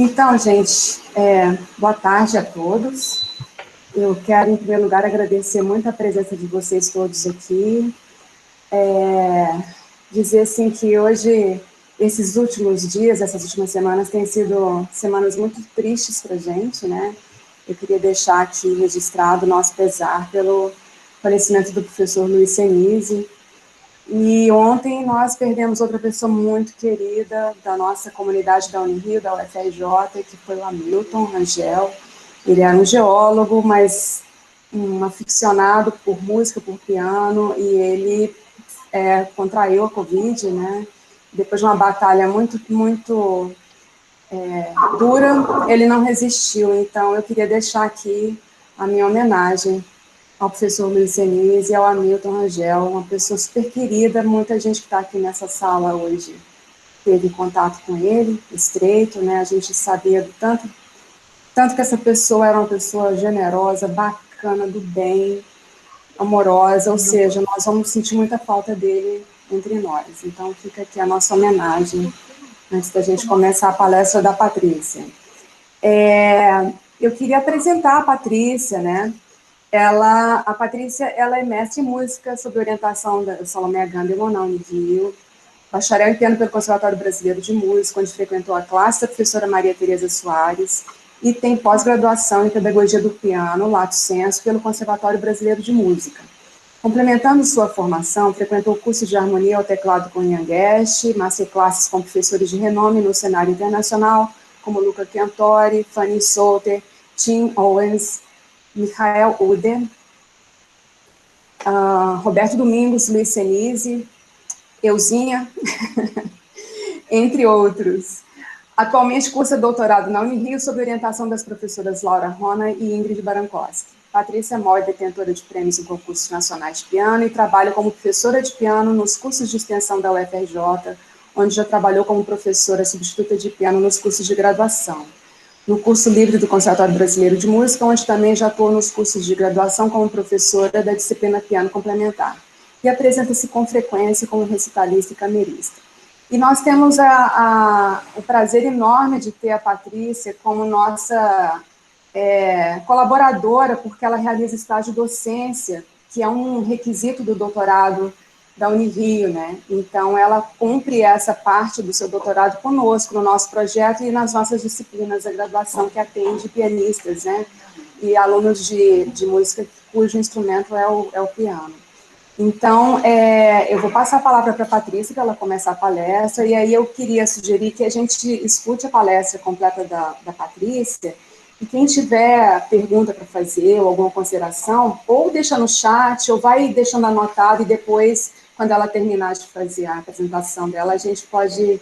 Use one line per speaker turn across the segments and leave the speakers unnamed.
Então, gente, boa tarde a todos. Eu quero, em primeiro lugar, agradecer muito a presença de vocês todos aqui. Dizer, assim, que hoje, esses últimos dias, essas últimas semanas, têm sido semanas muito tristes para a gente, né? Eu queria deixar aqui registrado o nosso pesar pelo falecimento do professor Luiz Senise. E ontem nós perdemos outra pessoa muito querida da nossa comunidade da Unirio, da UFRJ, que foi o Hamilton Rangel. Ele era um geólogo, mas um aficionado por música, por piano, e ele contraiu a Covid, né? Depois de uma batalha muito dura, ele não resistiu. Então, eu queria deixar aqui a minha homenagem ao professor Luiz Senise e ao Hamilton Rangel, uma pessoa super querida. Muita gente que está aqui nessa sala hoje teve contato com ele, estreito, né? A gente sabia do tanto que essa pessoa era uma pessoa generosa, bacana, do bem, amorosa, ou seja, nós vamos sentir muita falta dele entre nós. Então, fica aqui a nossa homenagem, antes da gente começar a palestra da Patrícia. Eu queria apresentar a Patrícia, né? A Patrícia, ela é mestre em música sob orientação da Salomé Gandemon, na Unirio, bacharel em piano pelo Conservatório Brasileiro de Música, onde frequentou a classe da professora Maria Tereza Soares, e tem pós-graduação em pedagogia do piano, lato sensu, pelo Conservatório Brasileiro de Música. Complementando sua formação, frequentou curso de harmonia ao teclado com Ian Guest, masterclasses com professores de renome no cenário internacional, como Luca Chiantori, Fanny Solter, Tim Owens, Michael Uden, Roberto Domingos, Luiz Senise, Euzinha, entre outros. Atualmente cursa doutorado na Unirio sob orientação das professoras Laura Rona e Ingrid Barankowski. Patrícia Moll é detentora de prêmios em concursos nacionais de piano e trabalha como professora de piano nos cursos de extensão da UFRJ, onde já trabalhou como professora substituta de piano nos cursos de graduação. No curso livre do Conservatório Brasileiro de Música, onde também já atuou nos cursos de graduação como professora da disciplina piano complementar. E apresenta-se com frequência como recitalista e camerista. E nós temos o prazer enorme de ter a Patrícia como nossa colaboradora, porque ela realiza estágio docência, que é um requisito do doutorado da Unirio, né? Então, ela cumpre essa parte do seu doutorado conosco, no nosso projeto e nas nossas disciplinas da graduação, que atende pianistas, né? E alunos de música cujo instrumento é o piano. Então, eu vou passar a palavra para a Patrícia, para ela começar a palestra, e aí eu queria sugerir que a gente escute a palestra completa da Patrícia, e quem tiver pergunta para fazer, ou alguma consideração, ou deixa no chat, ou vai deixando anotado, e depois, quando ela terminar de fazer a apresentação dela, a gente pode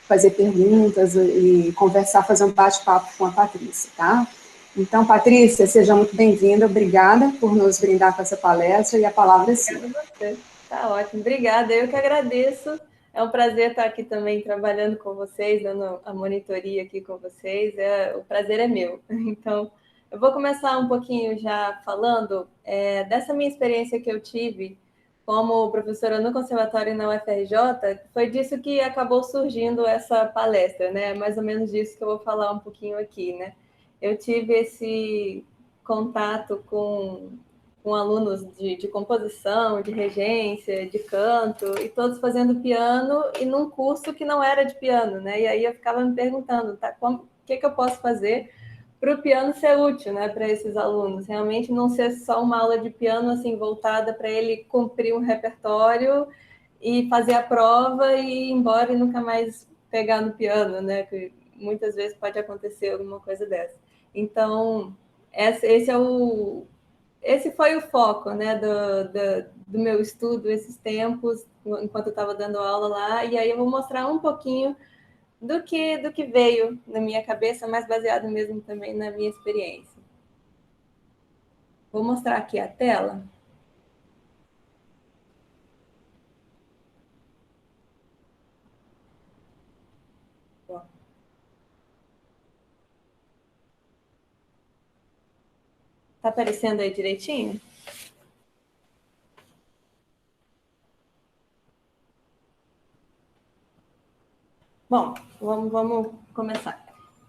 fazer perguntas e conversar, fazer um bate-papo com a Patrícia, tá? Então, Patrícia, seja muito bem-vinda, obrigada por nos brindar com essa palestra, e a palavra é sua.
Obrigada a você. Tá ótimo, obrigada, eu que agradeço. É um prazer estar aqui também trabalhando com vocês, dando a monitoria aqui com vocês, o prazer é meu. Então, eu vou começar um pouquinho já falando dessa minha experiência que eu tive como professora no Conservatório e na UFRJ, foi disso que acabou surgindo essa palestra, né? Mais ou menos disso que eu vou falar um pouquinho aqui, né? Eu tive esse contato com alunos de composição, de regência, de canto, e todos fazendo piano e num curso que não era de piano, né? E aí eu ficava me perguntando, tá, o que eu posso fazer para o piano ser útil, né, para esses alunos? Realmente não ser só uma aula de piano assim voltada para ele cumprir um repertório e fazer a prova e ir embora e nunca mais pegar no piano, né? Que muitas vezes pode acontecer alguma coisa dessa. Então, esse foi o foco, né, do meu estudo esses tempos, enquanto eu estava dando aula lá, e aí eu vou mostrar um pouquinho do que veio na minha cabeça, mas baseado mesmo também na minha experiência. Vou mostrar aqui a tela. Tá aparecendo aí direitinho? Bom, vamos começar.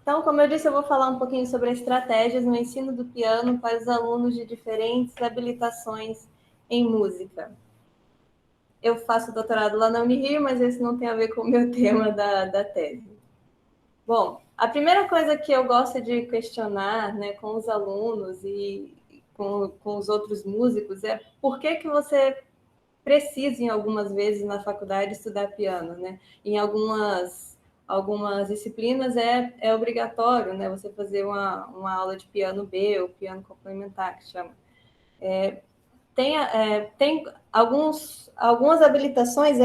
Então, como eu disse, eu vou falar um pouquinho sobre estratégias no ensino do piano para os alunos de diferentes habilitações em música. Eu faço doutorado lá na Unirio, mas esse não tem a ver com o meu tema da tese. Bom, a primeira coisa que eu gosto de questionar, né, com os alunos e com os outros músicos é por que você precisa, em algumas vezes na faculdade, estudar piano, né? Em algumas disciplinas é obrigatório, né? Você fazer uma aula de piano B, ou piano complementar, que chama. Tem algumas habilitações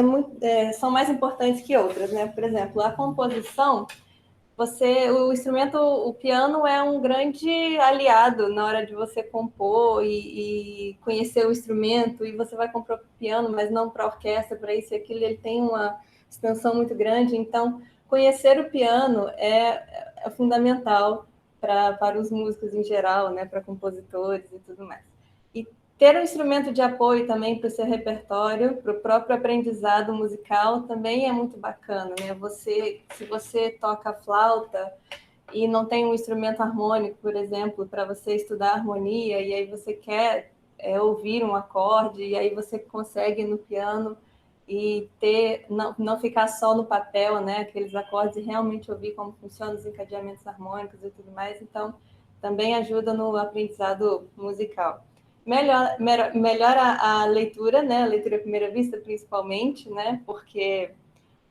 são mais importantes que outras, né? Por exemplo, a composição, o piano é um grande aliado na hora de você compor e conhecer o instrumento, e você vai comprar para o piano, mas não para a orquestra, para isso e aquilo, ele tem uma extensão muito grande, então conhecer o piano é fundamental para os músicos em geral, né, para compositores e tudo mais. E ter um instrumento de apoio também para o seu repertório, para o próprio aprendizado musical, também é muito bacana, né? Se você toca flauta e não tem um instrumento harmônico, por exemplo, para você estudar harmonia, e aí você quer ouvir um acorde, e aí você consegue no piano e não ficar só no papel, né? Aqueles acordes, e realmente ouvir como funcionam os encadeamentos harmônicos e tudo mais. Então, também ajuda no aprendizado musical. Melhora a leitura, né? A leitura à primeira vista, principalmente, né? Porque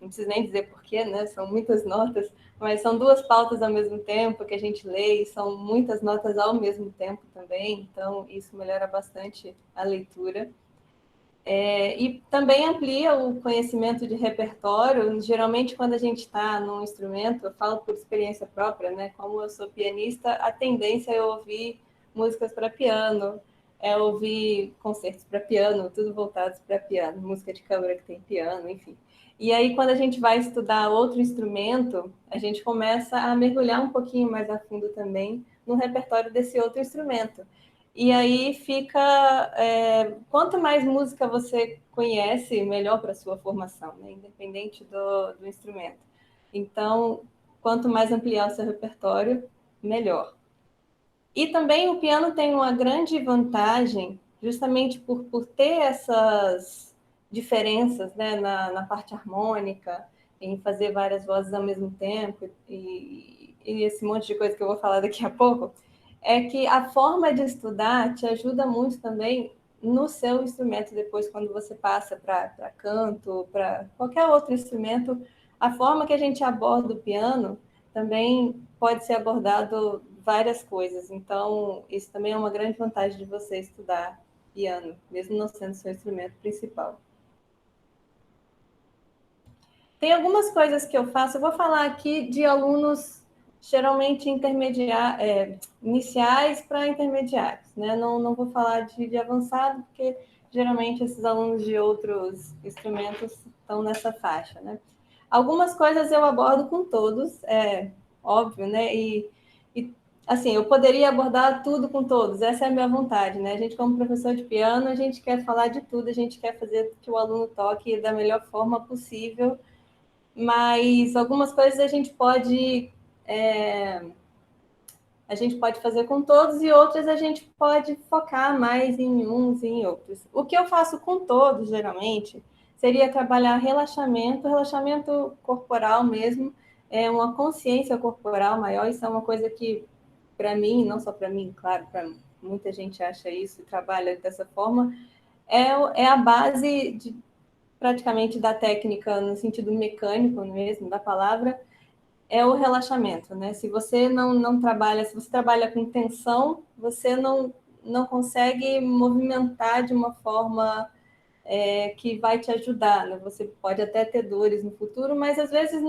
não preciso nem dizer porquê, né? São muitas notas, mas são duas pautas ao mesmo tempo que a gente lê, e são muitas notas ao mesmo tempo também, então isso melhora bastante a leitura. E também amplia o conhecimento de repertório. Geralmente, quando a gente está num instrumento, eu falo por experiência própria, né? Como eu sou pianista, a tendência é ouvir músicas para piano, é ouvir concertos para piano, tudo voltados para piano, música de câmara que tem piano, enfim. E aí, quando a gente vai estudar outro instrumento, a gente começa a mergulhar um pouquinho mais a fundo também no repertório desse outro instrumento. E aí quanto mais música você conhece, melhor para a sua formação, né? Independente do instrumento. Então, quanto mais ampliar o seu repertório, melhor. E também o piano tem uma grande vantagem, justamente por ter essas diferenças, né, na parte harmônica, em fazer várias vozes ao mesmo tempo, e esse monte de coisa que eu vou falar daqui a pouco, é que a forma de estudar te ajuda muito também no seu instrumento, depois quando você passa para canto, para qualquer outro instrumento, a forma que a gente aborda o piano também pode ser abordado várias coisas. Então, isso também é uma grande vantagem de você estudar piano, mesmo não sendo seu instrumento principal. Tem algumas coisas que eu faço, eu vou falar aqui de alunos geralmente iniciais para intermediários, né? Não vou falar de avançado, porque geralmente esses alunos de outros instrumentos estão nessa faixa, né? Algumas coisas eu abordo com todos, é óbvio, né? E assim, eu poderia abordar tudo com todos, essa é a minha vontade, né? A gente, como professor de piano, a gente quer falar de tudo, a gente quer fazer que o aluno toque da melhor forma possível, mas algumas coisas a gente pode fazer com todos, e outras a gente pode focar mais em uns e em outros. O que eu faço com todos, geralmente, seria trabalhar relaxamento corporal mesmo, uma consciência corporal maior. Isso é uma coisa que, para mim, não só para mim, claro, para muita gente acha isso e trabalha dessa forma, é a base praticamente da técnica no sentido mecânico mesmo da palavra, é o relaxamento, né? Se você não trabalha, se você trabalha com tensão, você não consegue movimentar de uma forma que vai te ajudar, né? Você pode até ter dores no futuro, mas às vezes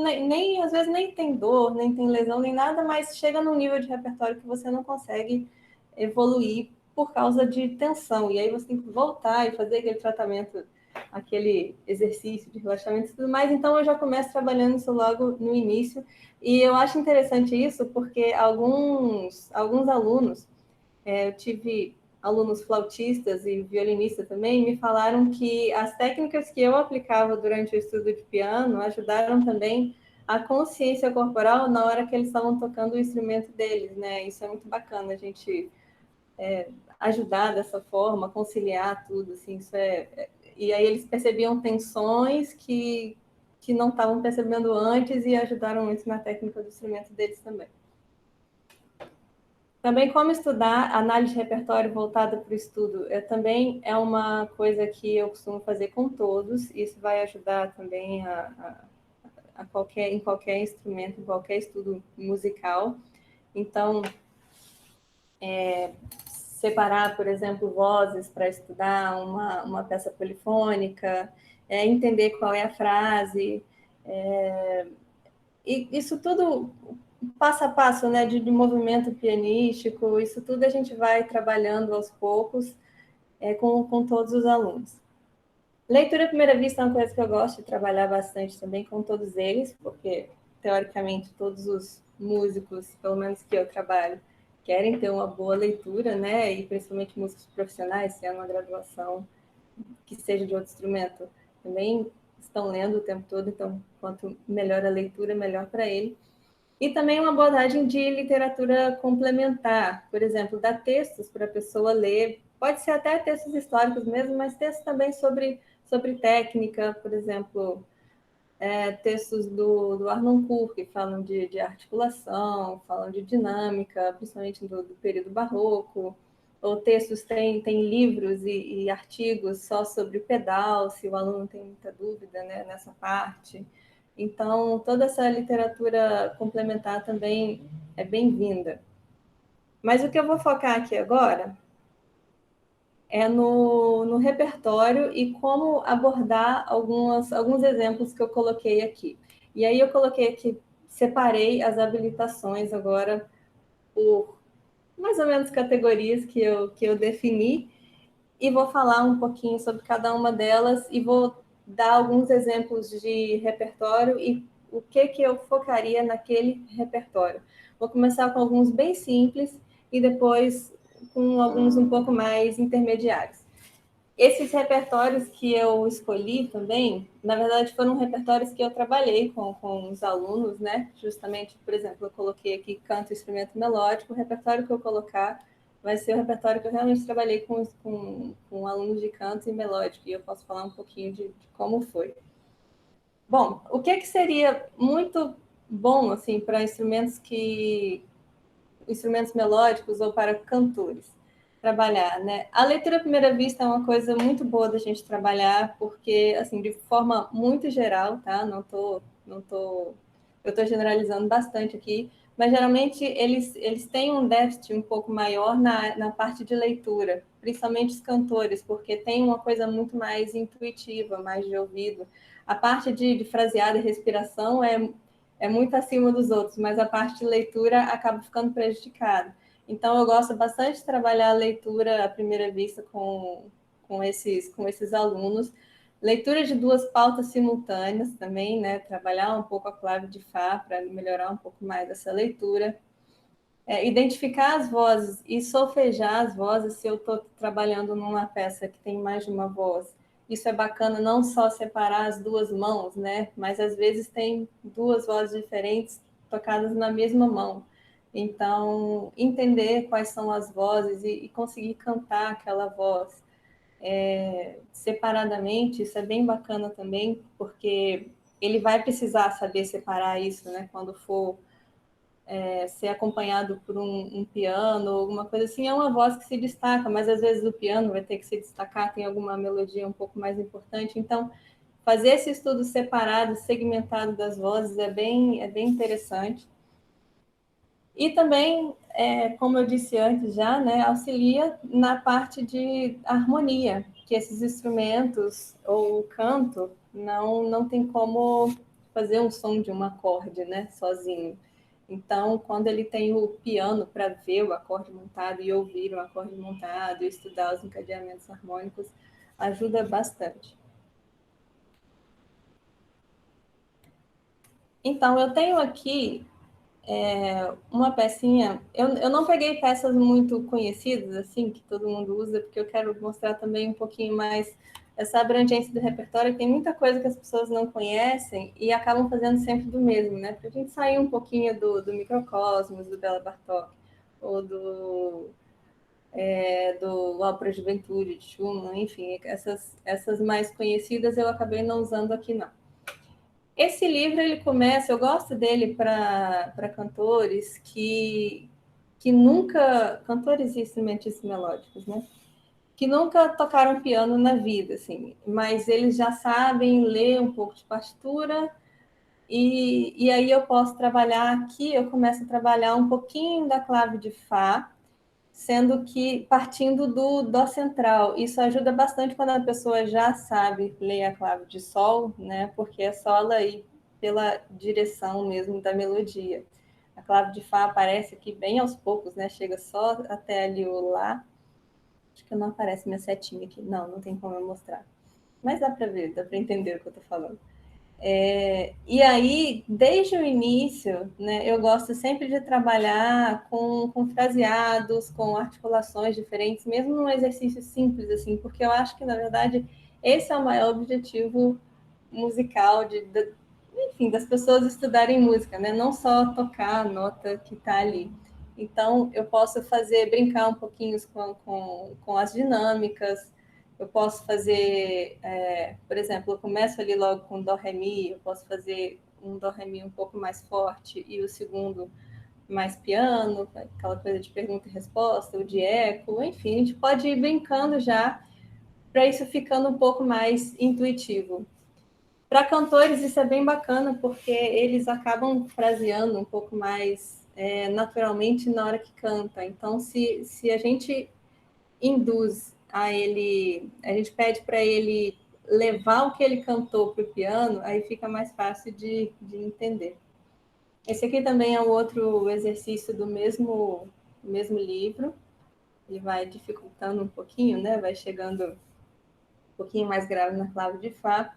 às vezes nem tem dor, nem tem lesão, nem nada, mas chega num nível de repertório que você não consegue evoluir por causa de tensão. E aí você tem que voltar e fazer aquele tratamento, aquele exercício de relaxamento e tudo mais. Então eu já começo trabalhando isso logo no início. E eu acho interessante isso porque alguns alunos, eu tive alunos flautistas e violinistas também, me falaram que as técnicas que eu aplicava durante o estudo de piano ajudaram também a consciência corporal na hora que eles estavam tocando o instrumento deles, né? Isso é muito bacana, a gente ajudar dessa forma, conciliar tudo, assim, e aí eles percebiam tensões que não estavam percebendo antes e ajudaram muito na técnica do instrumento deles também. Também como estudar análise de repertório voltada para o estudo, também é uma coisa que eu costumo fazer com todos, isso vai ajudar também em qualquer instrumento, em qualquer estudo musical. Então, separar, por exemplo, vozes para estudar uma peça polifônica, entender qual é a frase, e isso tudo passo a passo, né, de movimento pianístico, isso tudo a gente vai trabalhando aos poucos com todos os alunos. Leitura à primeira vista é uma coisa que eu gosto de trabalhar bastante também com todos eles, porque, teoricamente, todos os músicos, pelo menos que eu trabalho, querem ter uma boa leitura, né? E principalmente músicos profissionais, se é uma graduação que seja de outro instrumento, também estão lendo o tempo todo, então quanto melhor a leitura, melhor para ele. E também uma abordagem de literatura complementar, por exemplo, dar textos para a pessoa ler, pode ser até textos históricos mesmo, mas textos também sobre técnica, por exemplo, textos do Arnon Kur, que falam de articulação, falam de dinâmica, principalmente do período barroco, ou textos, tem livros e artigos só sobre o pedal, se o aluno tem muita dúvida, né, nessa parte. Então, toda essa literatura complementar também é bem-vinda. Mas o que eu vou focar aqui agora é no repertório e como abordar alguns exemplos que eu coloquei aqui. E aí eu coloquei aqui, separei as habilitações agora por mais ou menos categorias que eu defini, e vou falar um pouquinho sobre cada uma delas e vou dar alguns exemplos de repertório e o que eu focaria naquele repertório. Vou começar com alguns bem simples e depois com alguns um pouco mais intermediários. Esses repertórios que eu escolhi também, na verdade, foram repertórios que eu trabalhei com os alunos, né? Justamente, por exemplo, eu coloquei aqui canto e instrumento melódico. O repertório que eu colocar vai ser o repertório que eu realmente trabalhei com alunos de canto e melódico, e eu posso falar um pouquinho de como foi. Bom, o que seria muito bom assim para instrumentos melódicos ou para cantores trabalhar, né? A leitura à primeira vista é uma coisa muito boa da gente trabalhar, porque, assim, de forma muito geral, tá? Eu tô generalizando bastante aqui, mas geralmente eles têm um déficit um pouco maior na parte de leitura, principalmente os cantores, porque tem uma coisa muito mais intuitiva, mais de ouvido. A parte de fraseada e respiração é muito acima dos outros, mas a parte de leitura acaba ficando prejudicada. Então, eu gosto bastante de trabalhar a leitura à primeira vista com esses alunos. Leitura de duas pautas simultâneas também, né? Trabalhar um pouco a clave de Fá para melhorar um pouco mais essa leitura. Identificar as vozes e solfejar as vozes se eu estou trabalhando numa peça que tem mais de uma voz. Isso é bacana, não só separar as duas mãos, né? Mas às vezes tem duas vozes diferentes tocadas na mesma mão. Então, entender quais são as vozes e conseguir cantar aquela voz separadamente, isso é bem bacana também, porque ele vai precisar saber separar isso, né? Quando for ser acompanhado por um piano, alguma coisa assim, é uma voz que se destaca, mas às vezes o piano vai ter que se destacar, tem alguma melodia um pouco mais importante. Então, fazer esse estudo separado, segmentado das vozes é bem interessante. E também, como eu disse antes já, né, auxilia na parte de harmonia, que esses instrumentos ou o canto não tem como fazer um som de um acorde, né, sozinho. Então, quando ele tem o piano para ver o acorde montado e ouvir o acorde montado e estudar os encadeamentos harmônicos, ajuda bastante. Então, eu tenho aqui uma pecinha. Eu não peguei peças muito conhecidas, assim, que todo mundo usa, porque eu quero mostrar também um pouquinho mais essa abrangência do repertório, tem muita coisa que as pessoas não conhecem e acabam fazendo sempre do mesmo, né? Para a gente sair um pouquinho do microcosmos, do Bela Bartók, ou do Ópera Juventude, de Schumann, enfim, essas mais conhecidas eu acabei não usando aqui, não. Esse livro, ele começa, eu gosto dele para cantores que nunca, cantores e instrumentistas melódicos, né? Que nunca tocaram piano na vida, assim, mas eles já sabem ler um pouco de partitura, e aí eu posso trabalhar aqui, eu começo a trabalhar um pouquinho da clave de Fá, sendo que partindo do Dó central. Isso ajuda bastante quando a pessoa já sabe ler a clave de Sol, né? Porque é só ela ir pela direção mesmo da melodia. A clave de Fá aparece aqui bem aos poucos, né? Chega só até ali o Lá. Acho que não aparece minha setinha aqui. Não, não tem como eu mostrar. Mas dá para ver, dá para entender o que eu estou falando. E aí, desde o início, né, eu gosto sempre de trabalhar com fraseados, com articulações diferentes, mesmo num exercício simples, assim, porque eu acho que, na verdade, esse é o maior objetivo musical enfim, das pessoas estudarem música, né? Não só tocar a nota que está ali. Então, eu posso brincar um pouquinho com as dinâmicas, eu posso fazer, por exemplo, eu começo ali logo com Dó, Ré, Mi, eu posso fazer um Dó, Ré, Mi um pouco mais forte e o segundo mais piano, aquela coisa de pergunta e resposta, ou de eco, enfim, a gente pode ir brincando já para isso ficando um pouco mais intuitivo. Para cantores isso é bem bacana, porque eles acabam fraseando um pouco mais naturalmente na hora que canta. Então, se a gente induz a ele, a gente pede para ele levar o que ele cantou para o piano, aí fica mais fácil de entender. Esse aqui também é um outro exercício do mesmo livro, ele vai dificultando um pouquinho, né? Vai chegando um pouquinho mais grave na clave de Fá.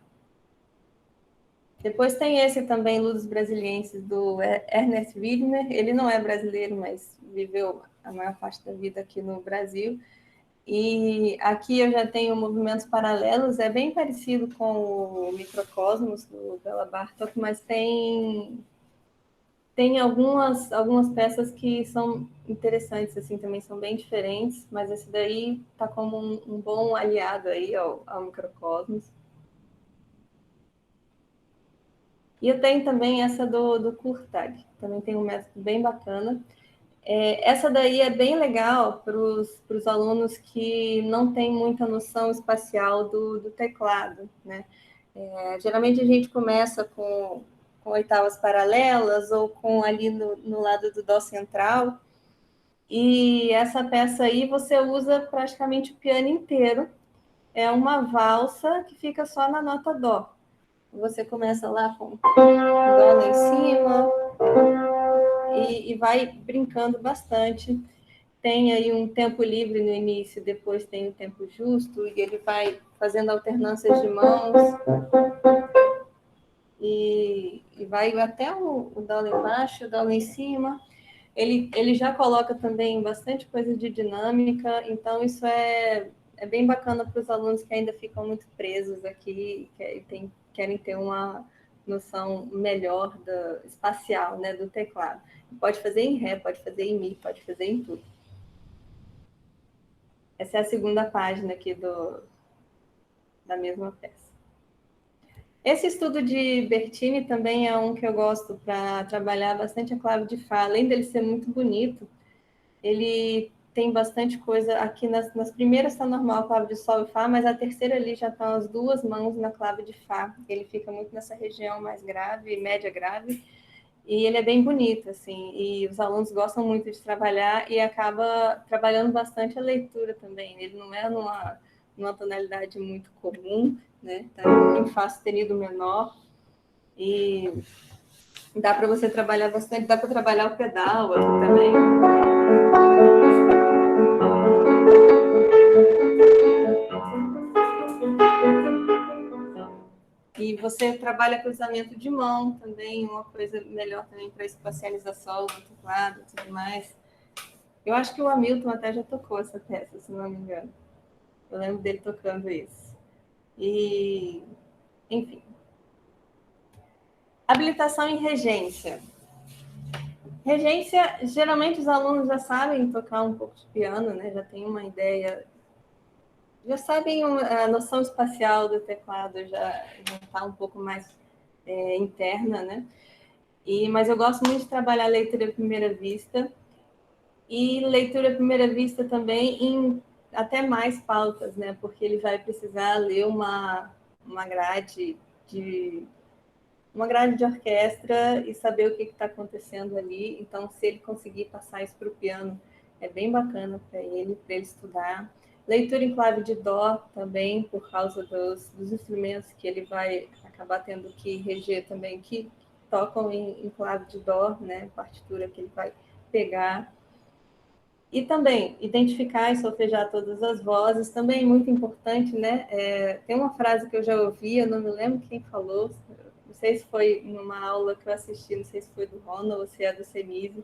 Depois tem esse também, Ludos Brasilienses, do Ernest Widmer. Ele não é brasileiro, mas viveu a maior parte da vida aqui no Brasil. E aqui eu já tenho movimentos paralelos, é bem parecido com o Microcosmos, do Bela Bartók, mas tem algumas peças que são interessantes, assim, também são bem diferentes, mas esse daí está como um bom aliado aí ao Microcosmos. E eu tenho também essa do Kurtag, também tem um método bem bacana. Essa daí é bem legal para os alunos que não têm muita noção espacial do teclado, né? Geralmente a gente começa com oitavas paralelas ou com ali no lado do Dó central, e essa peça aí você usa praticamente o piano inteiro. É uma valsa que fica só na nota Dó. Você começa lá com Dó lá em cima e vai brincando bastante. Tem aí um tempo livre no início, depois tem o tempo justo, e ele vai fazendo alternâncias de mãos e vai até o Dó lá embaixo, o Dó lá em cima. Ele já coloca também bastante coisa de dinâmica, então isso é bem bacana para os alunos que ainda ficam muito presos aqui, querem ter uma noção melhor espacial, né, do teclado. Pode fazer em Ré, pode fazer em Mi, pode fazer em tudo. Essa é a segunda página aqui da mesma peça. Esse estudo de Bertini também é um que eu gosto para trabalhar bastante a clave de Fá. Além dele ser muito bonito, ele tem bastante coisa. Aqui nas primeiras está normal a clave de Sol e Fá, mas a terceira ali já estão as duas mãos na clave de Fá. Ele fica muito nessa região mais grave, média grave, e ele é bem bonito, assim, e os alunos gostam muito de trabalhar e acaba trabalhando bastante a leitura também. Ele não é numa tonalidade muito comum, né? Tá em Fá sustenido menor, e dá para você trabalhar bastante, dá para trabalhar o pedal aqui também. E você trabalha cruzamento de mão também, uma coisa melhor também para espacialização do teclado e tudo mais. Eu acho que o Hamilton até já tocou essa peça, se não me engano. Eu lembro dele tocando isso. E, enfim. Habilitação em regência. Regência, geralmente os alunos já sabem tocar um pouco de piano, né? Já tem uma ideia, já sabem a noção espacial do teclado, já está um pouco mais interna, né? Mas eu gosto muito de trabalhar leitura à primeira vista, e leitura à primeira vista também em até mais pautas, né? Porque ele vai precisar ler uma grade de orquestra e saber o que está acontecendo ali. Então, se ele conseguir passar isso para o piano, é bem bacana para ele estudar. Leitura em clave de dó também, por causa dos instrumentos que ele vai acabar tendo que reger também, que tocam em clave de dó, né? Partitura que ele vai pegar. E também identificar e solfejar todas as vozes, também muito importante, né? Tem uma frase que eu já ouvi, eu não me lembro quem falou, não sei se foi numa aula que eu assisti, não sei se foi do Ronald ou se é do Senise,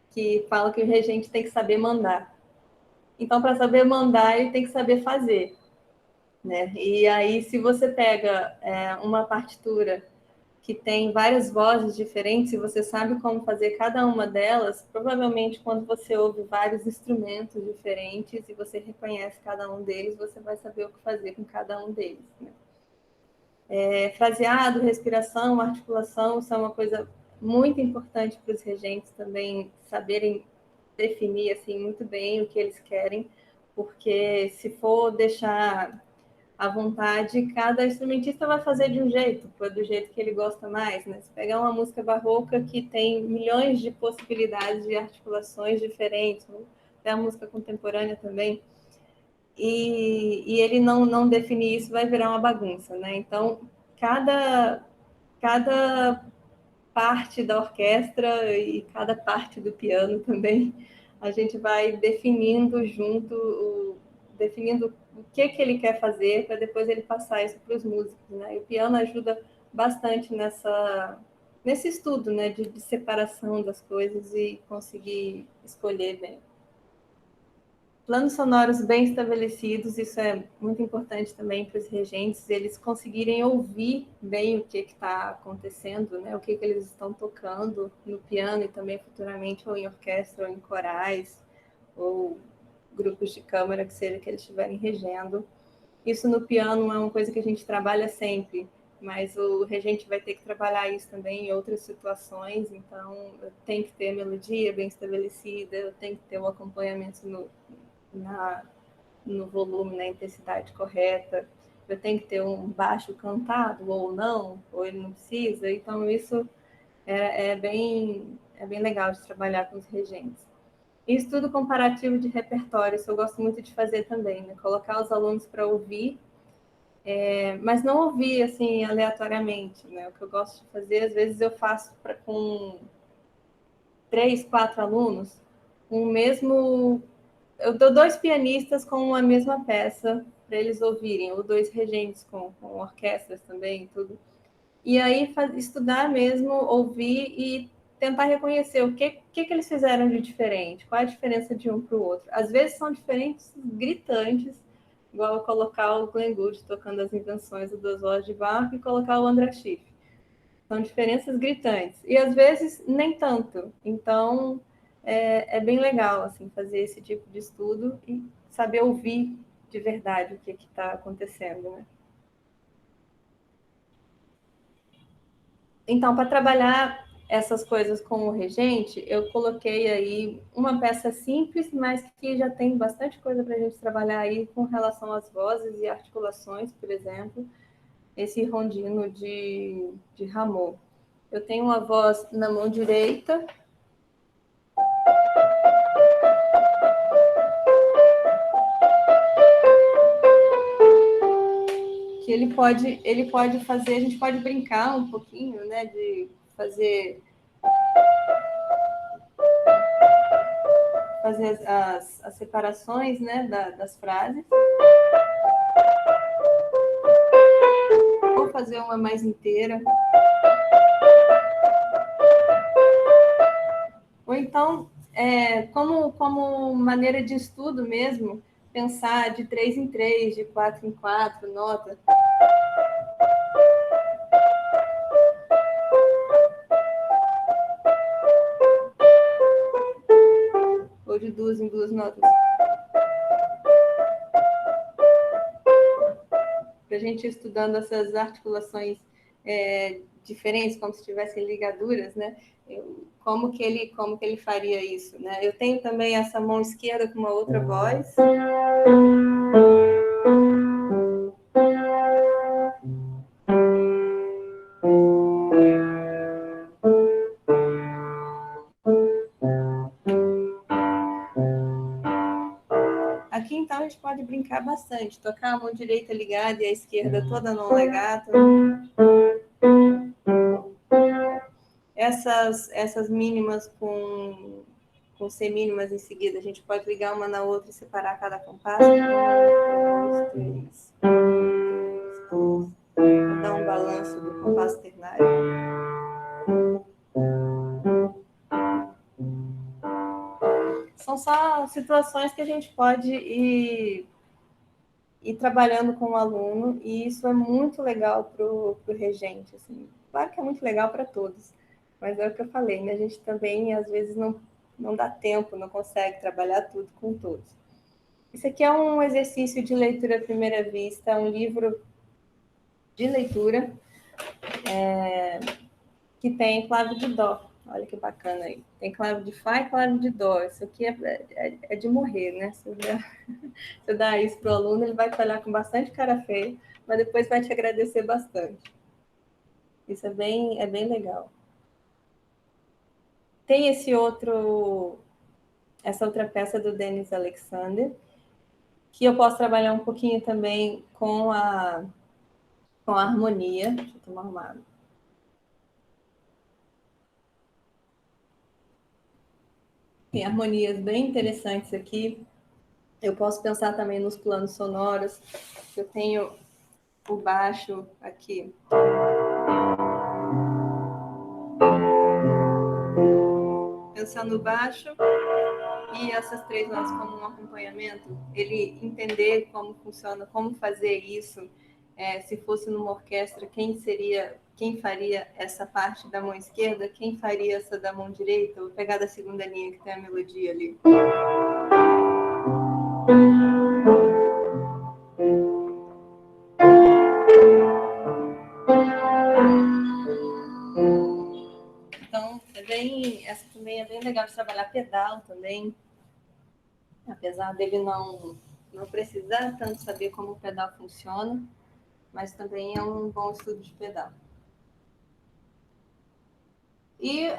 que fala que o regente tem que saber mandar. Então, para saber mandar, ele tem que saber fazer, né? E aí, se você pega uma partitura que tem várias vozes diferentes e você sabe como fazer cada uma delas, provavelmente quando você ouve vários instrumentos diferentes e você reconhece cada um deles, você vai saber o que fazer com cada um deles, né? Fraseado, respiração, articulação são uma coisa muito importante para os regentes também saberem definir assim muito bem o que eles querem, porque se for deixar à vontade, cada instrumentista vai fazer de um jeito, do jeito que ele gosta mais, né? Se pegar uma música barroca que tem milhões de possibilidades de articulações diferentes, né? Até a música contemporânea também, e ele não definir isso, vai virar uma bagunça, né? Então, cada parte da orquestra e cada parte do piano também, a gente vai definindo junto, definindo o que ele quer fazer para depois ele passar isso para os músicos, né? E o piano ajuda bastante nesse estudo, né, de separação das coisas e conseguir escolher bem. Planos sonoros bem estabelecidos, isso é muito importante também para os regentes, eles conseguirem ouvir bem o que está acontecendo, né? O que eles estão tocando no piano e também futuramente ou em orquestra ou em corais ou grupos de câmara, que seja que eles estiverem regendo. Isso no piano é uma coisa que a gente trabalha sempre, mas o regente vai ter que trabalhar isso também em outras situações, então tem que ter melodia bem estabelecida, tem que ter o acompanhamento no volume, na intensidade correta, eu tenho que ter um baixo cantado ou não, ou ele não precisa, então isso é bem legal de trabalhar com os regentes. E estudo comparativo de repertório, isso eu gosto muito de fazer também, né? Colocar os alunos para ouvir, mas não ouvir assim aleatoriamente, né? O que eu gosto de fazer, às vezes eu faço com 3, 4 alunos, eu dou 2 pianistas com a mesma peça para eles ouvirem, ou 2 regentes com orquestras também, tudo. E aí estudar mesmo, ouvir e tentar reconhecer o que eles fizeram de diferente, qual a diferença de um para o outro. Às vezes são diferentes gritantes, igual colocar o Glenn Gould tocando as invenções do Duas Vozes de Bach e colocar o André Schiff. São diferenças gritantes. E às vezes nem tanto. Então é bem legal assim, fazer esse tipo de estudo e saber ouvir de verdade o que está acontecendo, né? Então, para trabalhar essas coisas com o regente, eu coloquei aí uma peça simples, mas que já tem bastante coisa para a gente trabalhar aí com relação às vozes e articulações, por exemplo, esse rondino de Rameau. Eu tenho uma voz na mão direita, que ele pode fazer, a gente pode brincar um pouquinho, né, de fazer as separações, né, das frases. Vou fazer uma mais inteira. Ou então, como maneira de estudo mesmo, pensar de 3 em 3, de 4 em 4 notas. Ou de 2 em 2 notas. Para a gente ir estudando essas articulações diferentes, como se tivessem ligaduras, né? Como que ele faria isso, né? Eu tenho também essa mão esquerda com uma outra voz. Aqui, então, a gente pode brincar bastante. Tocar a mão direita ligada e a esquerda toda no legato. Essas mínimas com semínimas em seguida, a gente pode ligar uma na outra e separar cada compasso. 1, 2, 3. Vou dar um balanço do compasso ternário. São só situações que a gente pode ir trabalhando com o aluno, e isso é muito legal para o regente. Assim. Claro que é muito legal para todos, mas é o que eu falei, né? A gente também, às vezes, não dá tempo, não consegue trabalhar tudo com todos. Isso aqui é um exercício de leitura à primeira vista, um livro de leitura que tem clave de dó. Olha que bacana aí. Tem clave de Fá e clave de Dó. Isso aqui é de morrer, né? Se eu dar isso para o aluno, ele vai te olhar com bastante cara feia, mas depois vai te agradecer bastante. Isso é bem legal. Tem essa outra peça do Dennis Alexander, que eu posso trabalhar um pouquinho também com a harmonia. Deixa eu tomar uma água. Tem harmonias bem interessantes aqui. Eu posso pensar também nos planos sonoros. Eu tenho o baixo aqui. Pensar no baixo e essas 3 notas como um acompanhamento, ele entender como funciona, como fazer isso. Se fosse numa orquestra, quem faria essa parte da mão esquerda, quem faria essa da mão direita? Vou pegar da segunda linha que tem a melodia ali. Então, essa também é bem legal de trabalhar pedal também, apesar dele não precisar tanto saber como o pedal funciona, mas também é um bom estudo de pedal. E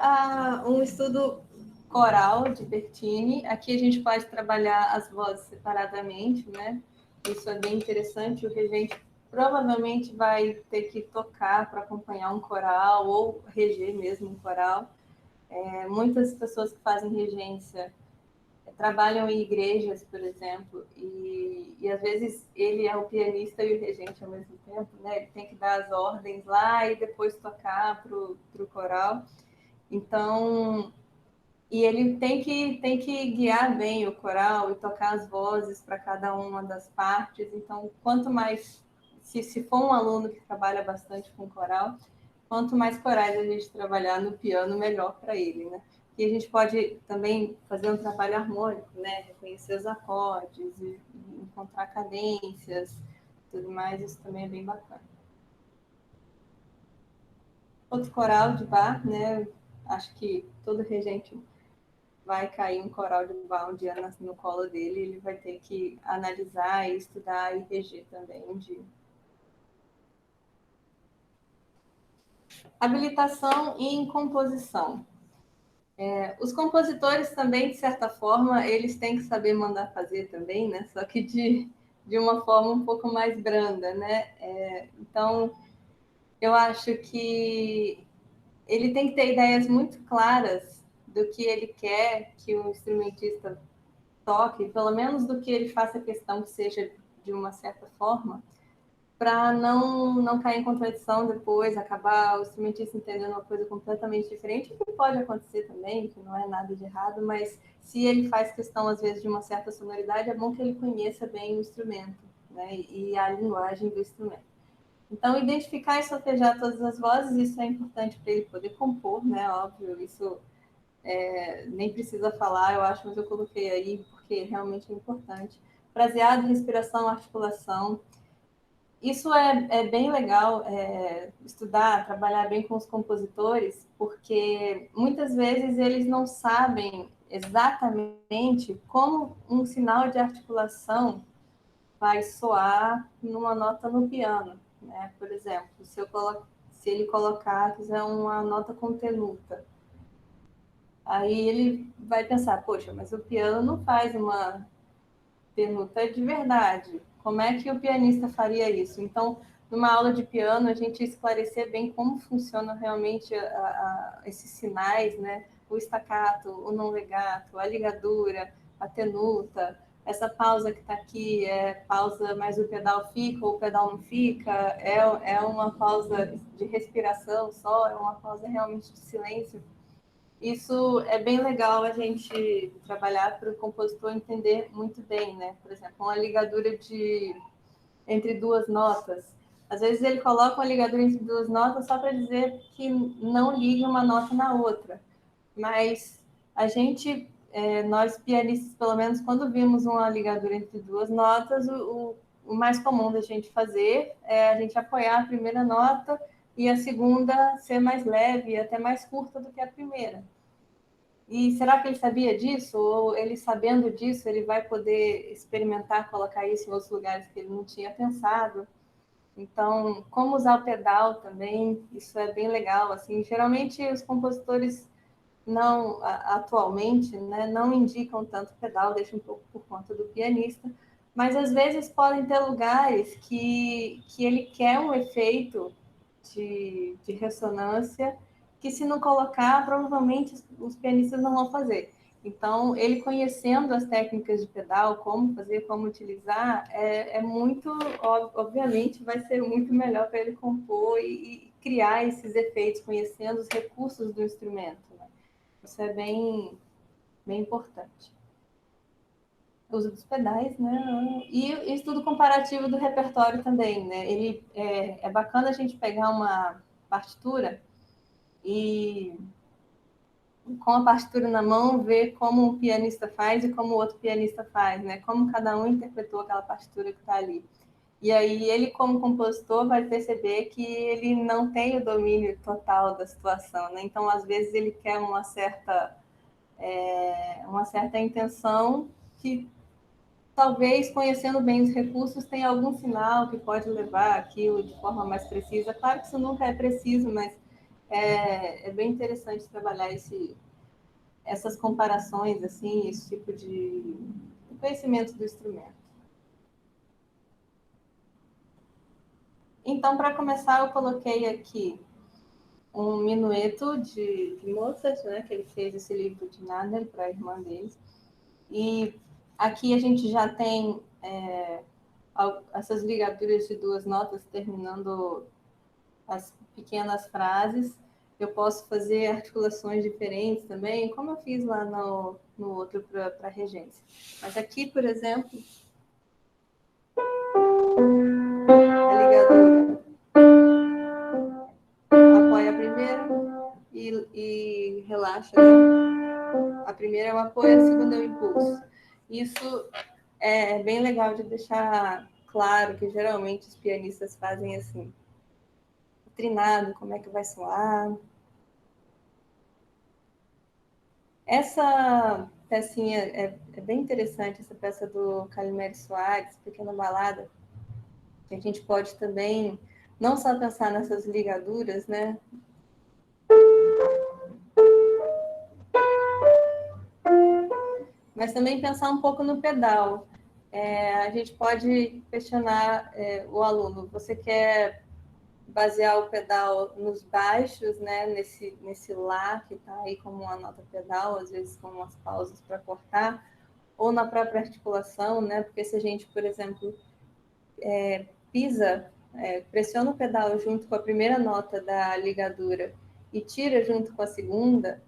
um estudo coral de Bertini. Aqui a gente pode trabalhar as vozes separadamente, né? Isso é bem interessante. O regente provavelmente vai ter que tocar para acompanhar um coral ou reger mesmo um coral. Muitas pessoas que fazem regência trabalham em igrejas, por exemplo, e às vezes ele é o pianista e o regente ao mesmo tempo, né? Ele tem que dar as ordens lá e depois tocar para o coral. Então, e ele tem que guiar bem o coral e tocar as vozes para cada uma das partes. Então, quanto mais, se for um aluno que trabalha bastante com coral, quanto mais corais a gente trabalhar no piano, melhor para ele, né? E a gente pode também fazer um trabalho harmônico, né? Reconhecer os acordes, e encontrar cadências, tudo mais. Isso também é bem bacana. Outro coral de Bach, né? Acho que todo regente vai cair um coral de Bach um dia no colo dele, ele vai ter que analisar, estudar e reger também um dia. Habilitação em composição. Os compositores também, de certa forma, eles têm que saber mandar fazer também, né? Só que de uma forma um pouco mais branda, né? Então, eu acho que ele tem que ter ideias muito claras do que ele quer que o instrumentista toque, pelo menos do que ele faça questão que seja de uma certa forma, para não cair em contradição depois, acabar o instrumentista entendendo uma coisa completamente diferente, o que pode acontecer também, que não é nada de errado, mas se ele faz questão, às vezes, de uma certa sonoridade, é bom que ele conheça bem o instrumento, né, e a linguagem do instrumento. Então, identificar e solfejar todas as vozes, isso é importante para ele poder compor, né, óbvio, isso nem precisa falar, eu acho, mas eu coloquei aí porque realmente é importante. Fraseado, respiração, articulação. Isso é bem legal, estudar, trabalhar bem com os compositores, porque muitas vezes eles não sabem exatamente como um sinal de articulação vai soar numa nota no piano, né? Por exemplo, se ele colocar, quiser uma nota com tenuta, aí ele vai pensar, poxa, mas o piano não faz uma tenuta de verdade. Como é que o pianista faria isso? Então, numa aula de piano, a gente esclarecer bem como funciona realmente esses sinais, né? O staccato, o não legato, a ligadura, a tenuta, essa pausa que está aqui é pausa, mas o pedal fica ou o pedal não fica, é uma pausa de respiração só, é uma pausa realmente de silêncio. Isso é bem legal a gente trabalhar para o compositor entender muito bem, né? Por exemplo, uma ligadura entre duas notas. Às vezes ele coloca uma ligadura entre duas notas só para dizer que não liga uma nota na outra. Mas a gente, nós pianistas, pelo menos, quando vimos uma ligadura entre duas notas, o mais comum da gente fazer é a gente apoiar a primeira nota e a segunda ser mais leve e até mais curta do que a primeira. E será que ele sabia disso? Ou ele, sabendo disso, ele vai poder experimentar colocar isso em outros lugares que ele não tinha pensado? Então, como usar o pedal também, isso é bem legal. Assim, geralmente os compositores não, atualmente, né, não indicam tanto pedal, deixam um pouco por conta do pianista, mas às vezes podem ter lugares que ele quer um efeito de ressonância que, se não colocar, provavelmente os pianistas não vão fazer. Então, ele conhecendo as técnicas de pedal, como fazer, como utilizar, muito, obviamente, vai ser muito melhor para ele compor e criar esses efeitos, conhecendo os recursos do instrumento, né? Isso é bem importante. O uso dos pedais, né? E estudo comparativo do repertório também, né? Ele é bacana a gente pegar uma partitura e, com a partitura na mão, ver como um pianista faz e como o outro pianista faz, né? Como cada um interpretou aquela partitura que está ali. E aí ele, como compositor, vai perceber que ele não tem o domínio total da situação, né? Então, às vezes, ele quer uma certa intenção que, talvez, conhecendo bem os recursos, tenha algum sinal que pode levar aquilo de forma mais precisa. Claro que isso nunca é preciso, mas é bem interessante trabalhar essas comparações, assim, esse tipo de conhecimento do instrumento. Então, para começar, eu coloquei aqui um minueto de Mozart, né, que ele fez esse livro de Nadel para a irmã dele. E aqui a gente já tem essas ligaduras de duas notas terminando as pequenas frases. Eu posso fazer articulações diferentes também, como eu fiz lá no outro para a regência. Mas aqui, por exemplo, a ligadura apoia a primeira e relaxa, né? A primeira é o apoio, a segunda é o impulso. Isso é bem legal de deixar claro, que geralmente os pianistas fazem assim, trinado, como é que vai soar. Essa pecinha é bem interessante, essa peça do Calimero Soares, Pequena Balada, que a gente pode também não só pensar nessas ligaduras, né? Mas também pensar um pouco no pedal. A gente pode questionar o aluno: você quer basear o pedal nos baixos, né? Nesse lá que está aí como uma nota pedal, às vezes com umas pausas para cortar, ou na própria articulação, né? Porque se a gente, por exemplo, pisa pressiona o pedal junto com a primeira nota da ligadura e tira junto com a segunda,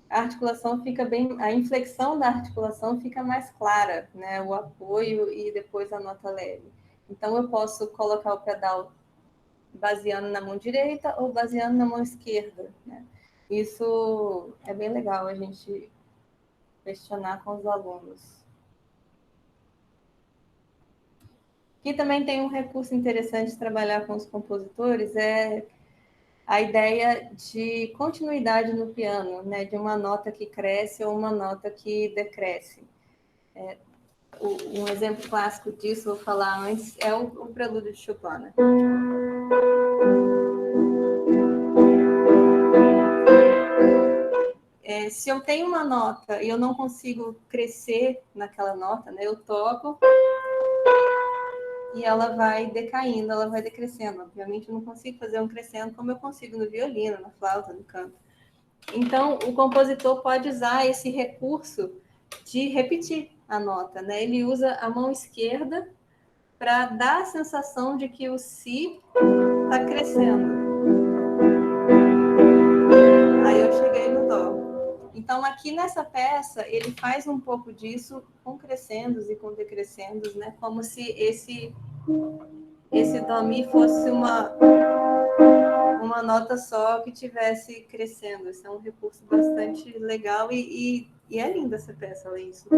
a articulação fica bem, a inflexão da articulação fica mais clara, né? O apoio e depois a nota leve. Então eu posso colocar o pedal baseando na mão direita ou baseando na mão esquerda, né? Isso é bem legal a gente questionar com os alunos. E também tem um recurso interessante de trabalhar com os compositores, é a ideia de continuidade no piano, né? De uma nota que cresce ou uma nota que decresce. Um exemplo clássico disso, vou falar antes, é o Prelúdio de Chopin, né? Se eu tenho uma nota e eu não consigo crescer naquela nota, né? Eu toco e ela vai decaindo, ela vai decrescendo. Obviamente, eu não consigo fazer um crescendo como eu consigo no violino, na flauta, no canto. Então, o compositor pode usar esse recurso de repetir a nota, né? Ele usa a mão esquerda para dar a sensação de que o si está crescendo. Aí eu cheguei no dó. Então, aqui nessa peça, ele faz um pouco disso com crescendos e com decrescendos, né? Como se esse dó mi fosse uma nota só que tivesse crescendo. Esse é um recurso bastante legal e é linda essa peça, além disso.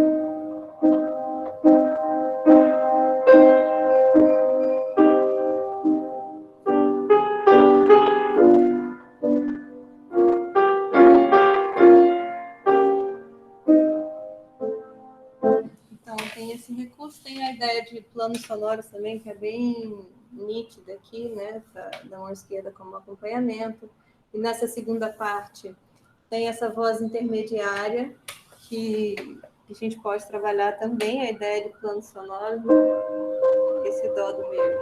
Então, tem esse recurso, tem a ideia de planos sonoros também, que é bem nítida aqui, né? Da mão esquerda como acompanhamento. E nessa segunda parte, tem essa voz intermediária, que a gente pode trabalhar também a ideia de plano sonoro, esse dó do meio.